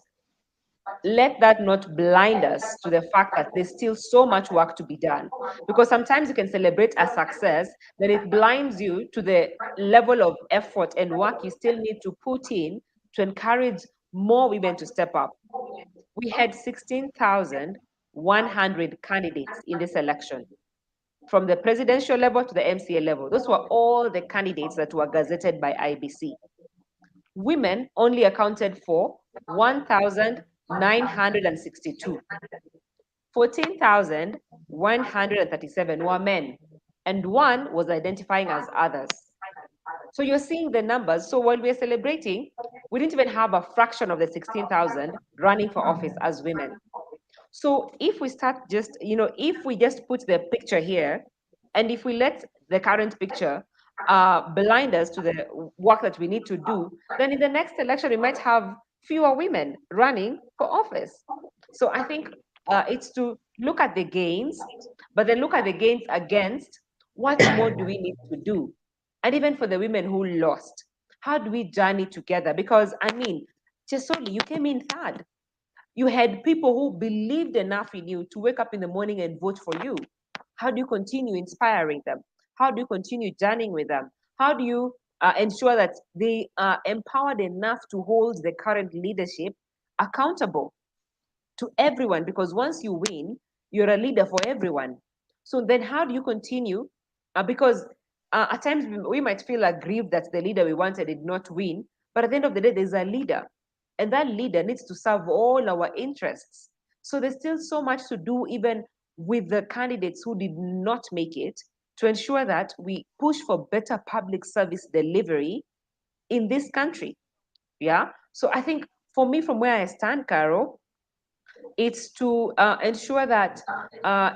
let that not blind us to the fact that there's still so much work to be done. Because sometimes you can celebrate a success, then it blinds you to the level of effort and work you still need to put in to encourage more women to step up. We had 16,100 candidates in this election, from the presidential level to the MCA level. Those were all the candidates that were gazetted by IBC. Women only accounted for 1,962. 14,137 were men, and one was identifying as others. So you're seeing the numbers. So while we're celebrating, we didn't even have a fraction of the 16,000 running for office as women. So if we start just, if we just put the picture here, and if we let the current picture blind us to the work that we need to do, then in the next election, we might have fewer women running for office. So I think it's to look at the gains, but then look at the gains against what more do we need to do? And even for the women who lost, how do we journey together? Because Chesoli, you came in third. You had people who believed enough in you to wake up in the morning and vote for you. How do you continue inspiring them? How do you continue journeying with them? How do you ensure that they are empowered enough to hold the current leadership accountable to everyone? Because once you win, you're a leader for everyone. So then how do you continue? Because at times we might feel aggrieved that the leader we wanted did not win, but at the end of the day, there's a leader, and that leader needs to serve all our interests. So there's still so much to do, even with the candidates who did not make it, to ensure that we push for better public service delivery in this country. Yeah. So I think for me, from where I stand, Carol, it's to ensure that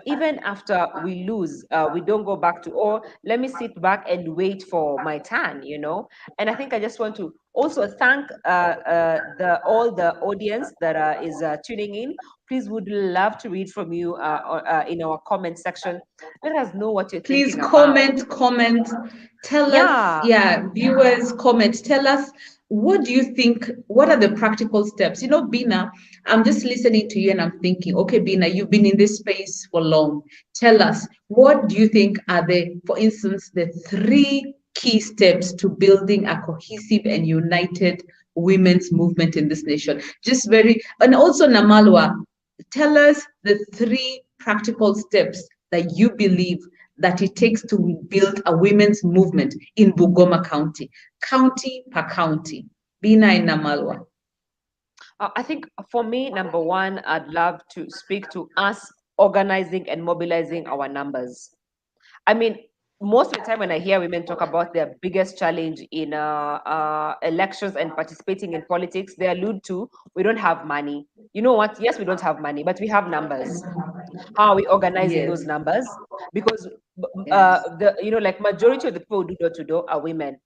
even after we lose, we don't go back to, oh, let me sit back and wait for my turn, you know. And I think I just want to also thank all the audience that is tuning in. Please, would love to read from you in our comment section. Let us know what you're Please thinking about. comment. Tell us, viewers, comment. Tell us, what do you think? What are the practical steps? You know, BINA, I'm just listening to you and I'm thinking, okay, BINA, you've been in this space for long. Tell us, what do you think are for instance, the 3 key steps to building a cohesive and united women's movement in this nation? And also Namalwa, tell us the 3 practical steps that you believe that it takes to build a women's movement in Bungoma County, county per county. BINA and Namalwa. I think for me, number one, I'd love to speak to us organizing and mobilizing our numbers. I mean, most of the time when I hear women talk about their biggest challenge in elections and participating in politics, they allude to, we don't have money. You know what? Yes, we don't have money, but we have numbers. How are we organizing those numbers? Because majority of the people who do door to door are women.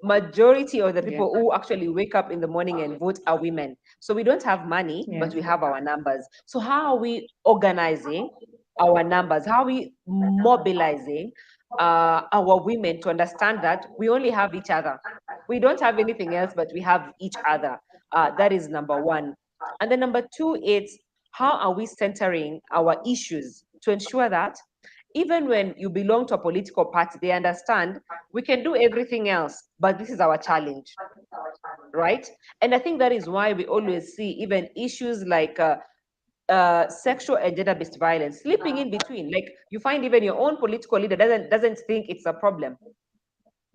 Majority of the people who actually wake up in the morning and vote are women. So we don't have money, but we have our numbers. So how are we organizing our numbers? How are we mobilizing our women to understand that we only have each other? We don't have anything else, but we have each other. That is number one. And then number two, it's how are we centering our issues to ensure that even when you belong to a political party, they understand we can do everything else, but this is our challenge, right? And I think that is why we always see even issues like sexual and gender-based violence slipping in between. Like you find even your own political leader doesn't think it's a problem.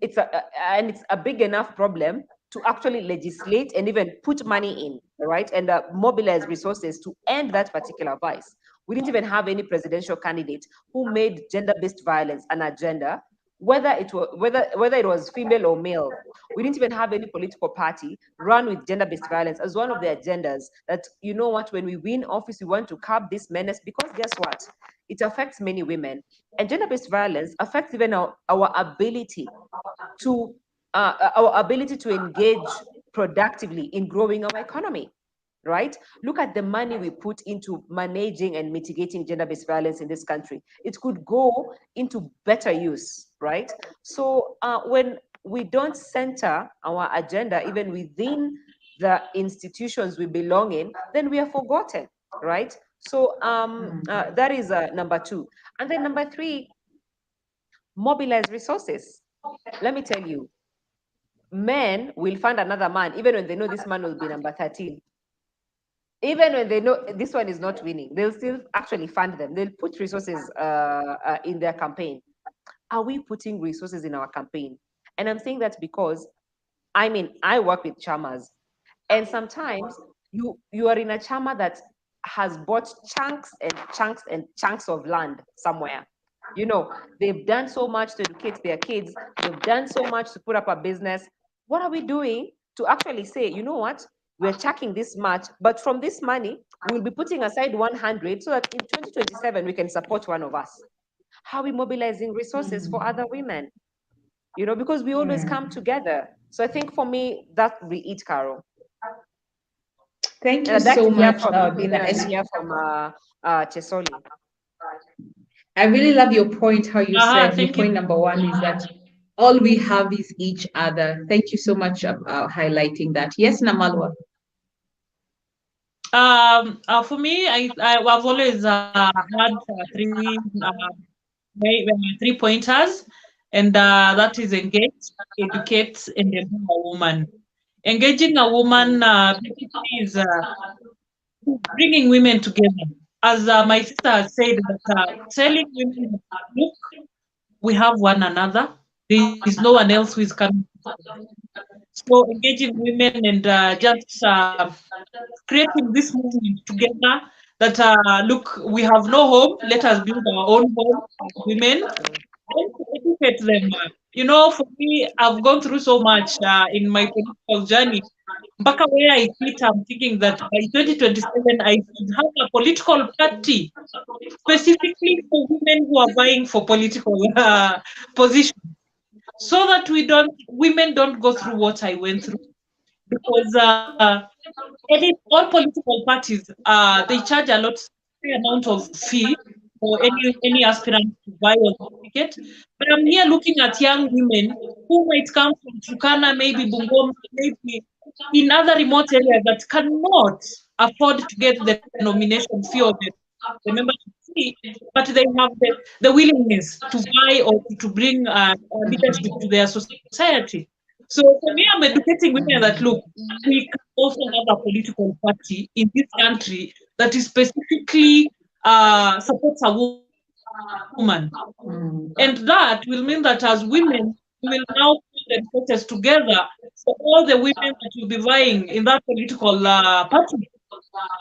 It's a big enough problem to actually legislate and even put money in, right? And mobilize resources to end that particular vice. We didn't even have any presidential candidate who made gender-based violence an agenda, whether it was female or male. We didn't even have any political party run with gender-based violence as one of the agendas that, you know what, when we win office, we want to curb this menace, because guess what? It affects many women. And gender-based violence affects even our ability to engage productively in growing our economy, right? Look at the money we put into managing and mitigating gender-based violence in this country. It could go into better use, right? So when we don't center our agenda even within the institutions we belong in, then we are forgotten, right? So that is number two. And then number three, mobilize resources. Let me tell you, men will find another man even when they know this man will be number 13. Even when they know this one is not winning, they'll still actually fund them. They'll put resources in their campaign. Are we putting resources in our campaign? And I'm saying that because, I mean, I work with chamas, and sometimes you are in a chama that has bought chunks and chunks and chunks of land somewhere. You know, they've done so much to educate their kids. They've done so much to put up a business. What are we doing to actually say, you know what? We're chucking this much, but from this money, we'll be putting aside 100 so that in 2027, we can support one of us. How are we mobilizing resources for other women? You know, because we always come together. So I think for me, that would be it, Carol. Thank you so much, BINA. Hear from Chesoli. I really love your point, how you said your point number one is that all we have is each other. Thank you so much for highlighting that. Yes, Namalwa. For me, I've always had three pointers, and that is engage, educate, and empower a woman. Engaging a woman basically is bringing women together. As my sister has said, that telling women, look, we have one another. There is no one else who is coming. So engaging women and just creating this movement together that look, we have no home, let us build our own home as women and to educate them. You know, for me, I've gone through so much in my political journey. Mpaka where I sit, I'm thinking that by 2027, I should have a political party specifically for women who are vying for political positions, so that women don't go through what I went through. Because all political parties, they charge a lot amount of fee for any aspirant to buy a ticket. But I'm here looking at young women who might come from Turkana, maybe Bungoma, maybe in other remote areas that cannot afford to get the nomination fee or the membership fee, but they have the willingness to buy or to bring leadership to their society. So for me, I'm educating women that look, we can also have a political party in this country that is specifically supports a woman. And that will mean that as women, we will now put the resources together for all the women that will be vying in that political party.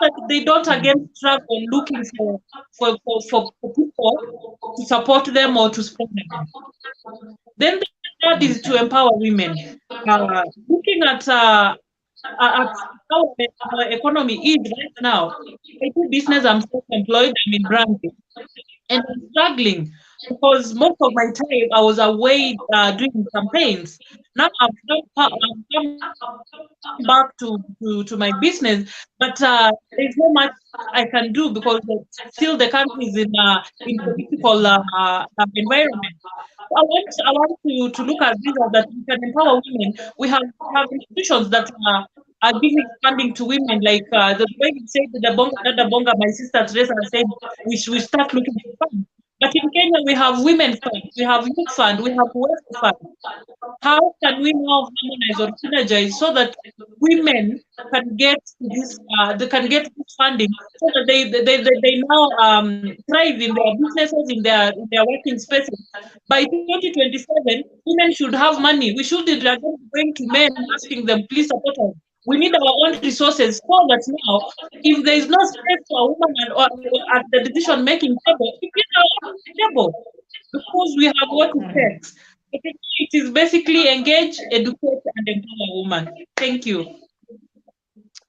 That they don't again struggle looking for people to support them or to support them. Then the third is to empower women. Looking at how our economy is right now, I do business, I'm self-employed, I'm in branding, and I'm struggling because most of my time I was away doing campaigns. Now I've come back to my business, but there's not much I can do because still the country is in political environment. So I want to look at this as that we can empower women. We have institutions that are giving funding to women, like the way you said the bonga, my sister Teresa said we start looking for funds. But in Kenya we have women fund, we have youth fund, we have welfare fund. How can we now harmonize or synergize so that women can get this, they can get this funding so that they now thrive in their businesses, in their working spaces. By 2027, women should have money. We shouldn't going to men asking them, please support us. We need our own resources so that now, if there is no space for a woman at the decision making table, it is our own table because we have what it takes. It is basically engage, educate, and empower women. Thank you.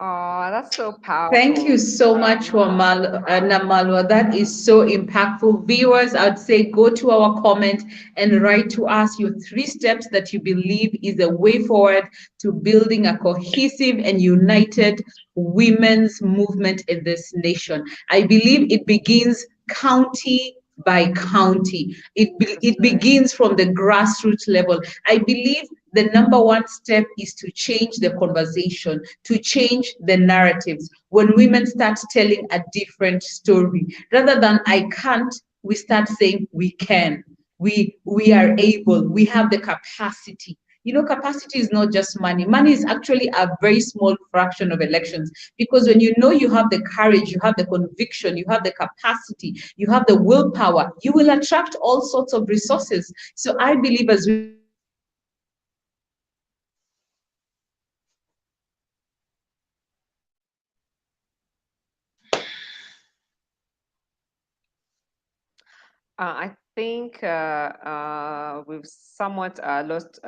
Oh, that's so powerful. Thank you so much, Namalwa. That is so impactful. Viewers, I'd say go to our comment and write to us your 3 steps that you believe is the way forward to building a cohesive and united women's movement in this nation. I believe it begins county by county. It begins from the grassroots level. I believe the number 1 step is to change the conversation, to change the narratives. When women start telling a different story, rather than I can't, we start saying we can, we are able, we have the capacity. You know, capacity is not just money. Money is actually a very small fraction of elections, because when you know you have the courage, you have the conviction, you have the capacity, you have the willpower, you will attract all sorts of resources. So I believe as we I think we've somewhat lost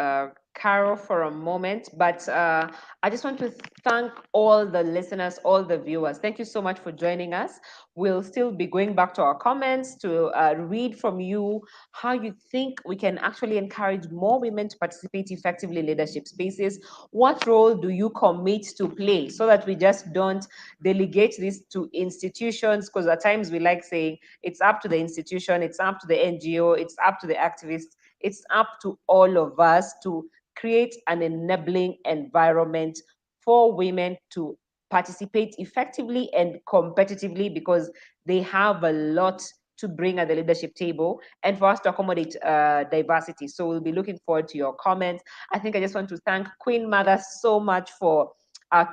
Carol for a moment, but I just want to thank all the listeners, all the viewers. Thank you so much for joining us. We'll still be going back to our comments to read from you how you think we can actually encourage more women to participate effectively in leadership spaces. What role do you commit to play so that we just don't delegate this to institutions? Because at times we like saying it's up to the institution, it's up to the NGO, it's up to the activists, it's up to all of us to create an enabling environment for women to participate effectively and competitively, because they have a lot to bring at the leadership table and for us to accommodate diversity. So we'll be looking forward to your comments. I think I just want to thank Queen Mother so much for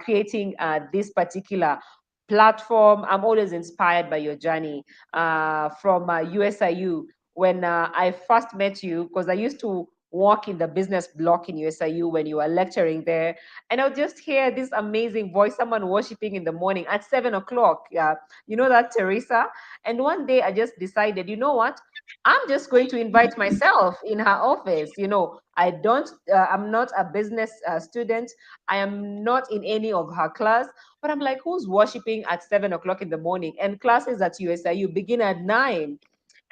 creating this particular platform. I'm always inspired by your journey from USIU. When I first met you, because I used to work in the business block in USIU when you were lecturing there, and I'll just hear this amazing voice, someone worshiping in the morning at 7 o'clock. Yeah, you know that, Teresa? And one day I just decided, you know what? I'm just going to invite myself in her office. You know, I'm not a business student. I am not in any of her class, but I'm like, who's worshiping at 7 o'clock in the morning? And classes at USIU begin at 9.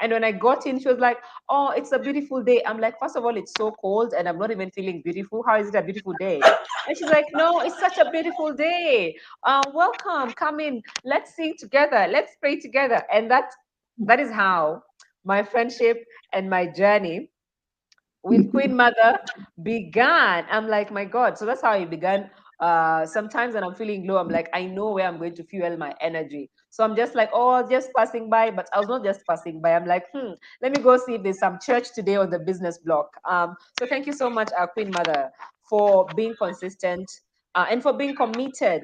And when I got in, she was like, oh, it's a beautiful day. I'm like, first of all, it's so cold and I'm not even feeling beautiful. How is it a beautiful day? And she's like, no, it's such a beautiful day. Welcome, come in. Let's sing together. Let's pray together. And that is how my friendship and my journey with Queen Mother began. I'm like, my God. So that's how it began. Sometimes when I'm feeling low, I'm like, I know where I'm going to fuel my energy. So I'm just like, oh, just passing by. But I was not just passing by. I'm like, let me go see if there's some church today on the business block. So thank you so much, Queen Mother, for being consistent and for being committed.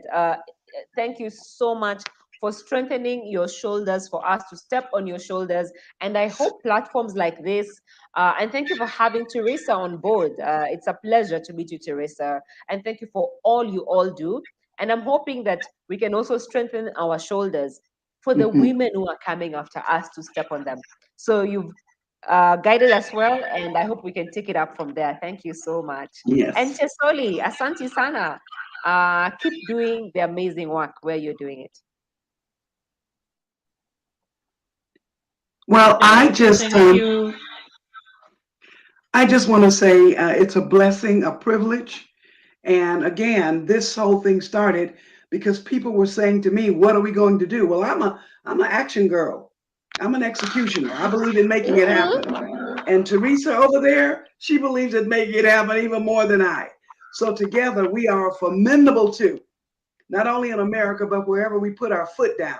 Thank you so much for strengthening your shoulders, for us to step on your shoulders. And I hope platforms like this, and thank you for having Teresa on board. It's a pleasure to meet you, Teresa. And thank you for all you all do. And I'm hoping that we can also strengthen our shoulders for the women who are coming after us to step on them. So you've guided us well, and I hope we can take it up from there. Thank you so much. Yes. And Chesoli, Asante Sana, keep doing the amazing work where you're doing it. Well, I just Thank you. want to say it's a blessing, a privilege. And again, this whole thing started because people were saying to me, what are we going to do? Well, I'm an action girl. I'm an executioner. I believe in making it happen. And Teresa over there, she believes in making it happen even more than I. So together we are formidable too, not only in America, but wherever we put our foot down.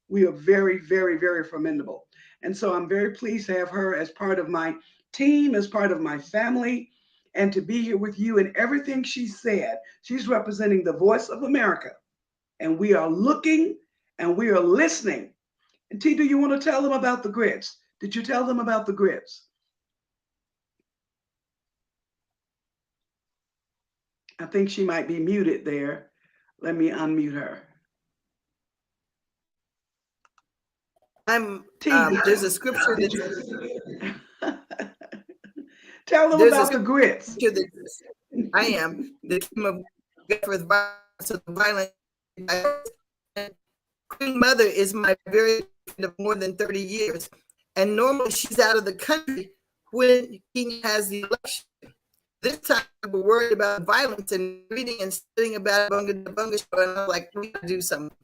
We are very, very, very formidable. And so I'm very pleased to have her as part of my team, as part of my family, and to be here with you. And everything she said, she's representing the voice of America. And we are looking and we are listening. And T, do you want to tell them about the grits? Did you tell them about the grits? I think she might be muted there. Let me unmute her. There's a scripture that tell them about the grits. I am the kingdom of God with violence of the violent. Queen Mother is my very friend of more than 30 years, and normally she's out of the country when Kenya has the election. This time we're worried about violence and reading and studying about Bunga show, and I'm like, we gotta do something.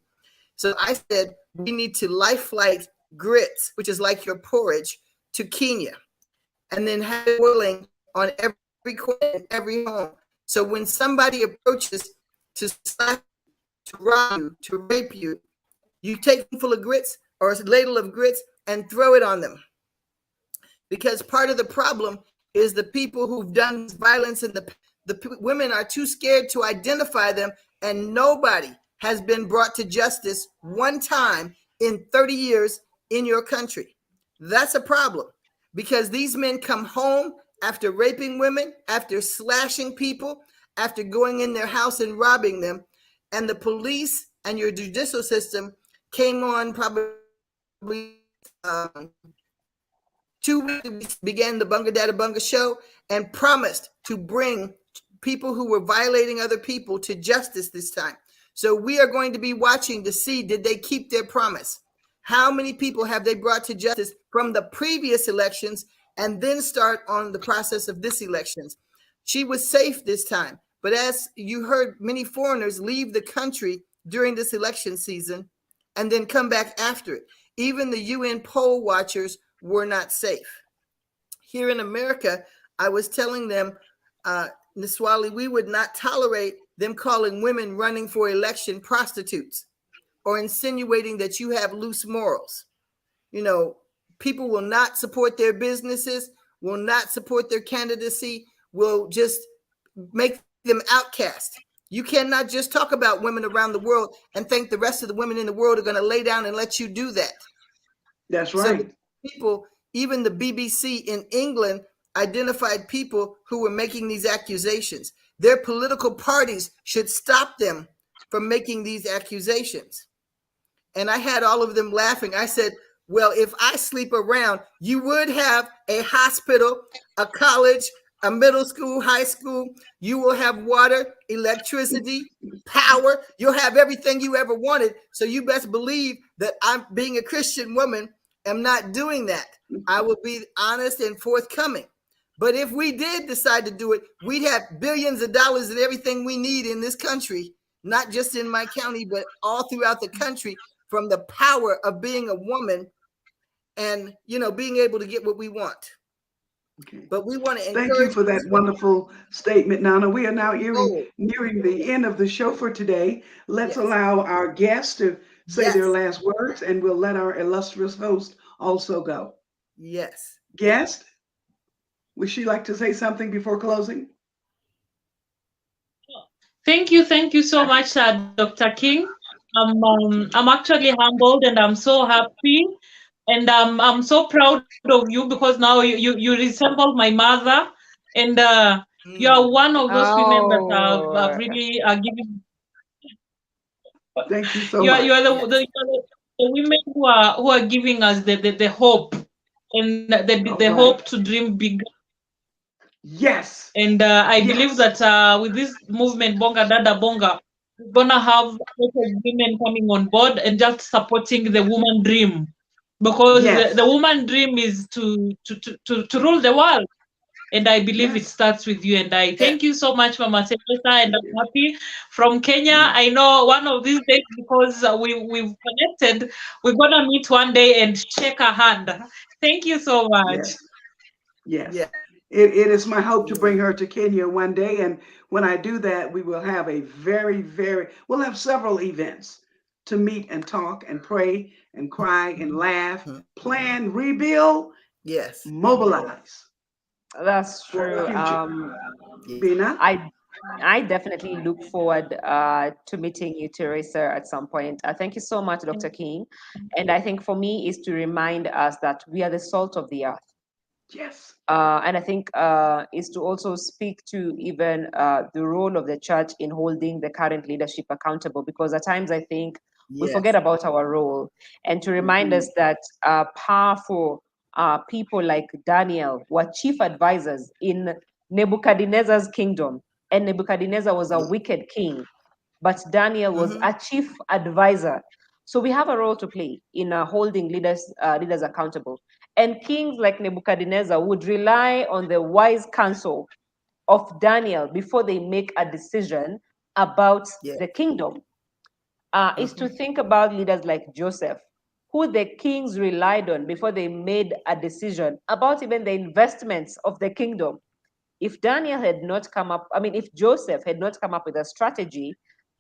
So I said, we need to life flight grits, which is like your porridge, to Kenya, and then have it boiling on every corner in every home. So when somebody approaches to slap, to rob you, to rape you, you take them full of grits or a ladle of grits and throw it on them. Because part of the problem is the people who've done violence, and the women are too scared to identify them, and nobody has been brought to justice one time in 30 years in your country. That's a problem, because these men come home after raping women, after slashing people, after going in their house and robbing them, and the police and your judicial system came on probably 2 weeks, began the Bunga Dada Bunga show, and promised to bring people who were violating other people to justice this time. So we are going to be watching to see, did they keep their promise? How many people have they brought to justice from the previous elections, and then start on the process of this elections? She was safe this time, but as you heard, many foreigners leave the country during this election season and then come back after it. Even the UN poll watchers were not safe. Here in America, I was telling them, Niswali, we would not tolerate them calling women running for election prostitutes or insinuating that you have loose morals. You know, people will not support their businesses, will not support their candidacy, will just make them outcast. You cannot just talk about women around the world and think the rest of the women in the world are going to lay down and let you do that. That's So right. people, even the BBC in England, identified people who were making these accusations. Their political parties should stop them from making these accusations. And I had all of them laughing. I said, well, if I sleep around, you would have a hospital, a college, a middle school, high school. You will have water, electricity, power. You'll have everything you ever wanted. So you best believe that I'm, being a Christian woman, am not doing that. I will be honest and forthcoming. But if we did decide to do it, we'd have billions of dollars and everything we need in this country, not just in my county, but all throughout the country, from the power of being a woman and, you know, being able to get what we want. Okay. But we want to encourage. Thank you for that wonderful statement, Nana. We are now nearing the end of the show for today. Let's allow our guests to say their last words, and we'll let our illustrious host also go. Yes. Guest, would she like to say something before closing? Thank you so much, Dr. King. I'm actually humbled and I'm so happy, and I'm so proud of you because now you resemble my mother, and you are one of those women that are really giving. Thank you so You much. are the women who are giving us the hope and the hope to dream bigger. Yes. And I believe that with this movement, Bonga Dada Bonga, we're gonna have a lot of women coming on board and just supporting the woman dream, because the woman dream is to rule the world. And I believe it starts with you. And I thank you so much, Mama Teresa, and I'm happy from Kenya. I know one of these days, because we've connected, we're gonna meet one day and shake a hand. Thank you so much. Yes. It is my hope to bring her to Kenya one day. And when I do that, we will have a we'll have several events to meet and talk and pray and cry and laugh, plan, rebuild, mobilize. That's true. BINA? I definitely look forward to meeting you, Teresa, at some point. Thank you so much, Dr. King. And I think for me is to remind us that we are the salt of the earth. Yes. And I think is to also speak to even the role of the church in holding the current leadership accountable, because at times I think we forget about our role, and to remind us that powerful people like Daniel were chief advisors in Nebuchadnezzar's kingdom, and Nebuchadnezzar was a wicked king, but Daniel was a chief advisor. So we have a role to play in holding leaders accountable. And kings like Nebuchadnezzar would rely on the wise counsel of Daniel before they make a decision about the kingdom. Is to think about leaders like Joseph, who the kings relied on before they made a decision about even the investments of the kingdom. If Daniel had not come up, if Joseph had not come up with a strategy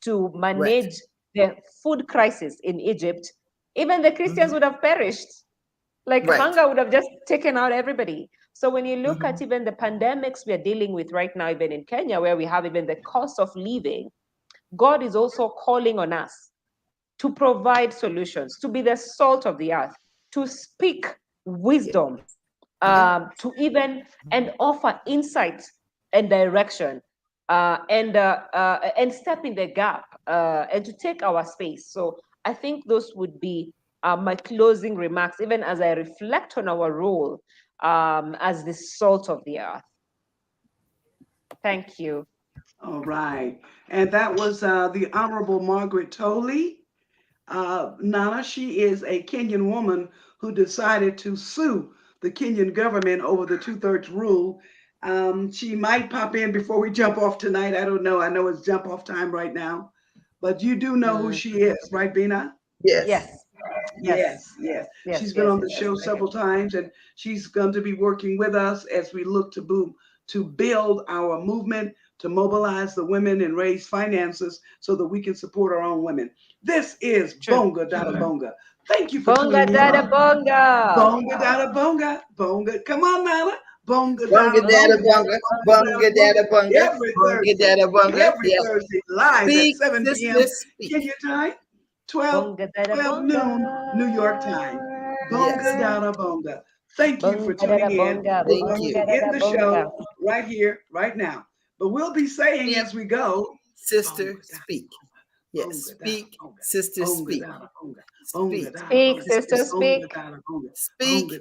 to manage the food crisis in Egypt, even the Christians would have perished. Hunger would have just taken out everybody. So when you look at even the pandemics we are dealing with right now, even in Kenya, where we have even the cost of living, God is also calling on us to provide solutions, to be the salt of the earth, to speak wisdom, to even and offer insight and direction, and step in the gap, and to take our space. So I think those would be my closing remarks, even as I reflect on our role as the salt of the earth. Thank you. All right. And that was the Honorable Margaret Tolley. Nana, she is a Kenyan woman who decided to sue the Kenyan government over the 2/3 rule. She might pop in before we jump off tonight. I don't know. I know it's jump off time right now, but you do know who she is, right, BINA? Yes. Yes. She's been on the show several times, and she's going to be working with us as we look to to build our movement, to mobilize the women and raise finances so that we can support our own women. This is Bonga Dada Bonga. Thank you for Bonga tuning dada in. bonga. Bonga Dada Bonga. Bonga. Come on, Nana. Bonga Bonga Dada dada Bonga. bonga, bonga dada bonga, Every bonga Thursday. dada bonga. Every Yes. Thursday, live Speak, at 7 sister, p.m. speak. Kenya time, 12 Bonga dada 12 bonga. noon, New York time. Bonga Yes. Dada Bonga. Thank you for Bonga dada tuning in. bonga. We're Thank going you. to Bonga end dada the bonga. show right here, right now. But we'll be saying as we go, Sister, Bonga Dada speak. Bonga, Yes. Bonga Dada Speak, Bonga, sister, Bonga speak. Dada Bonga, Bonga Speak. Dada Speak, Bonga, sister, Sister, Bonga speak. Dada Bonga, speak. Bonga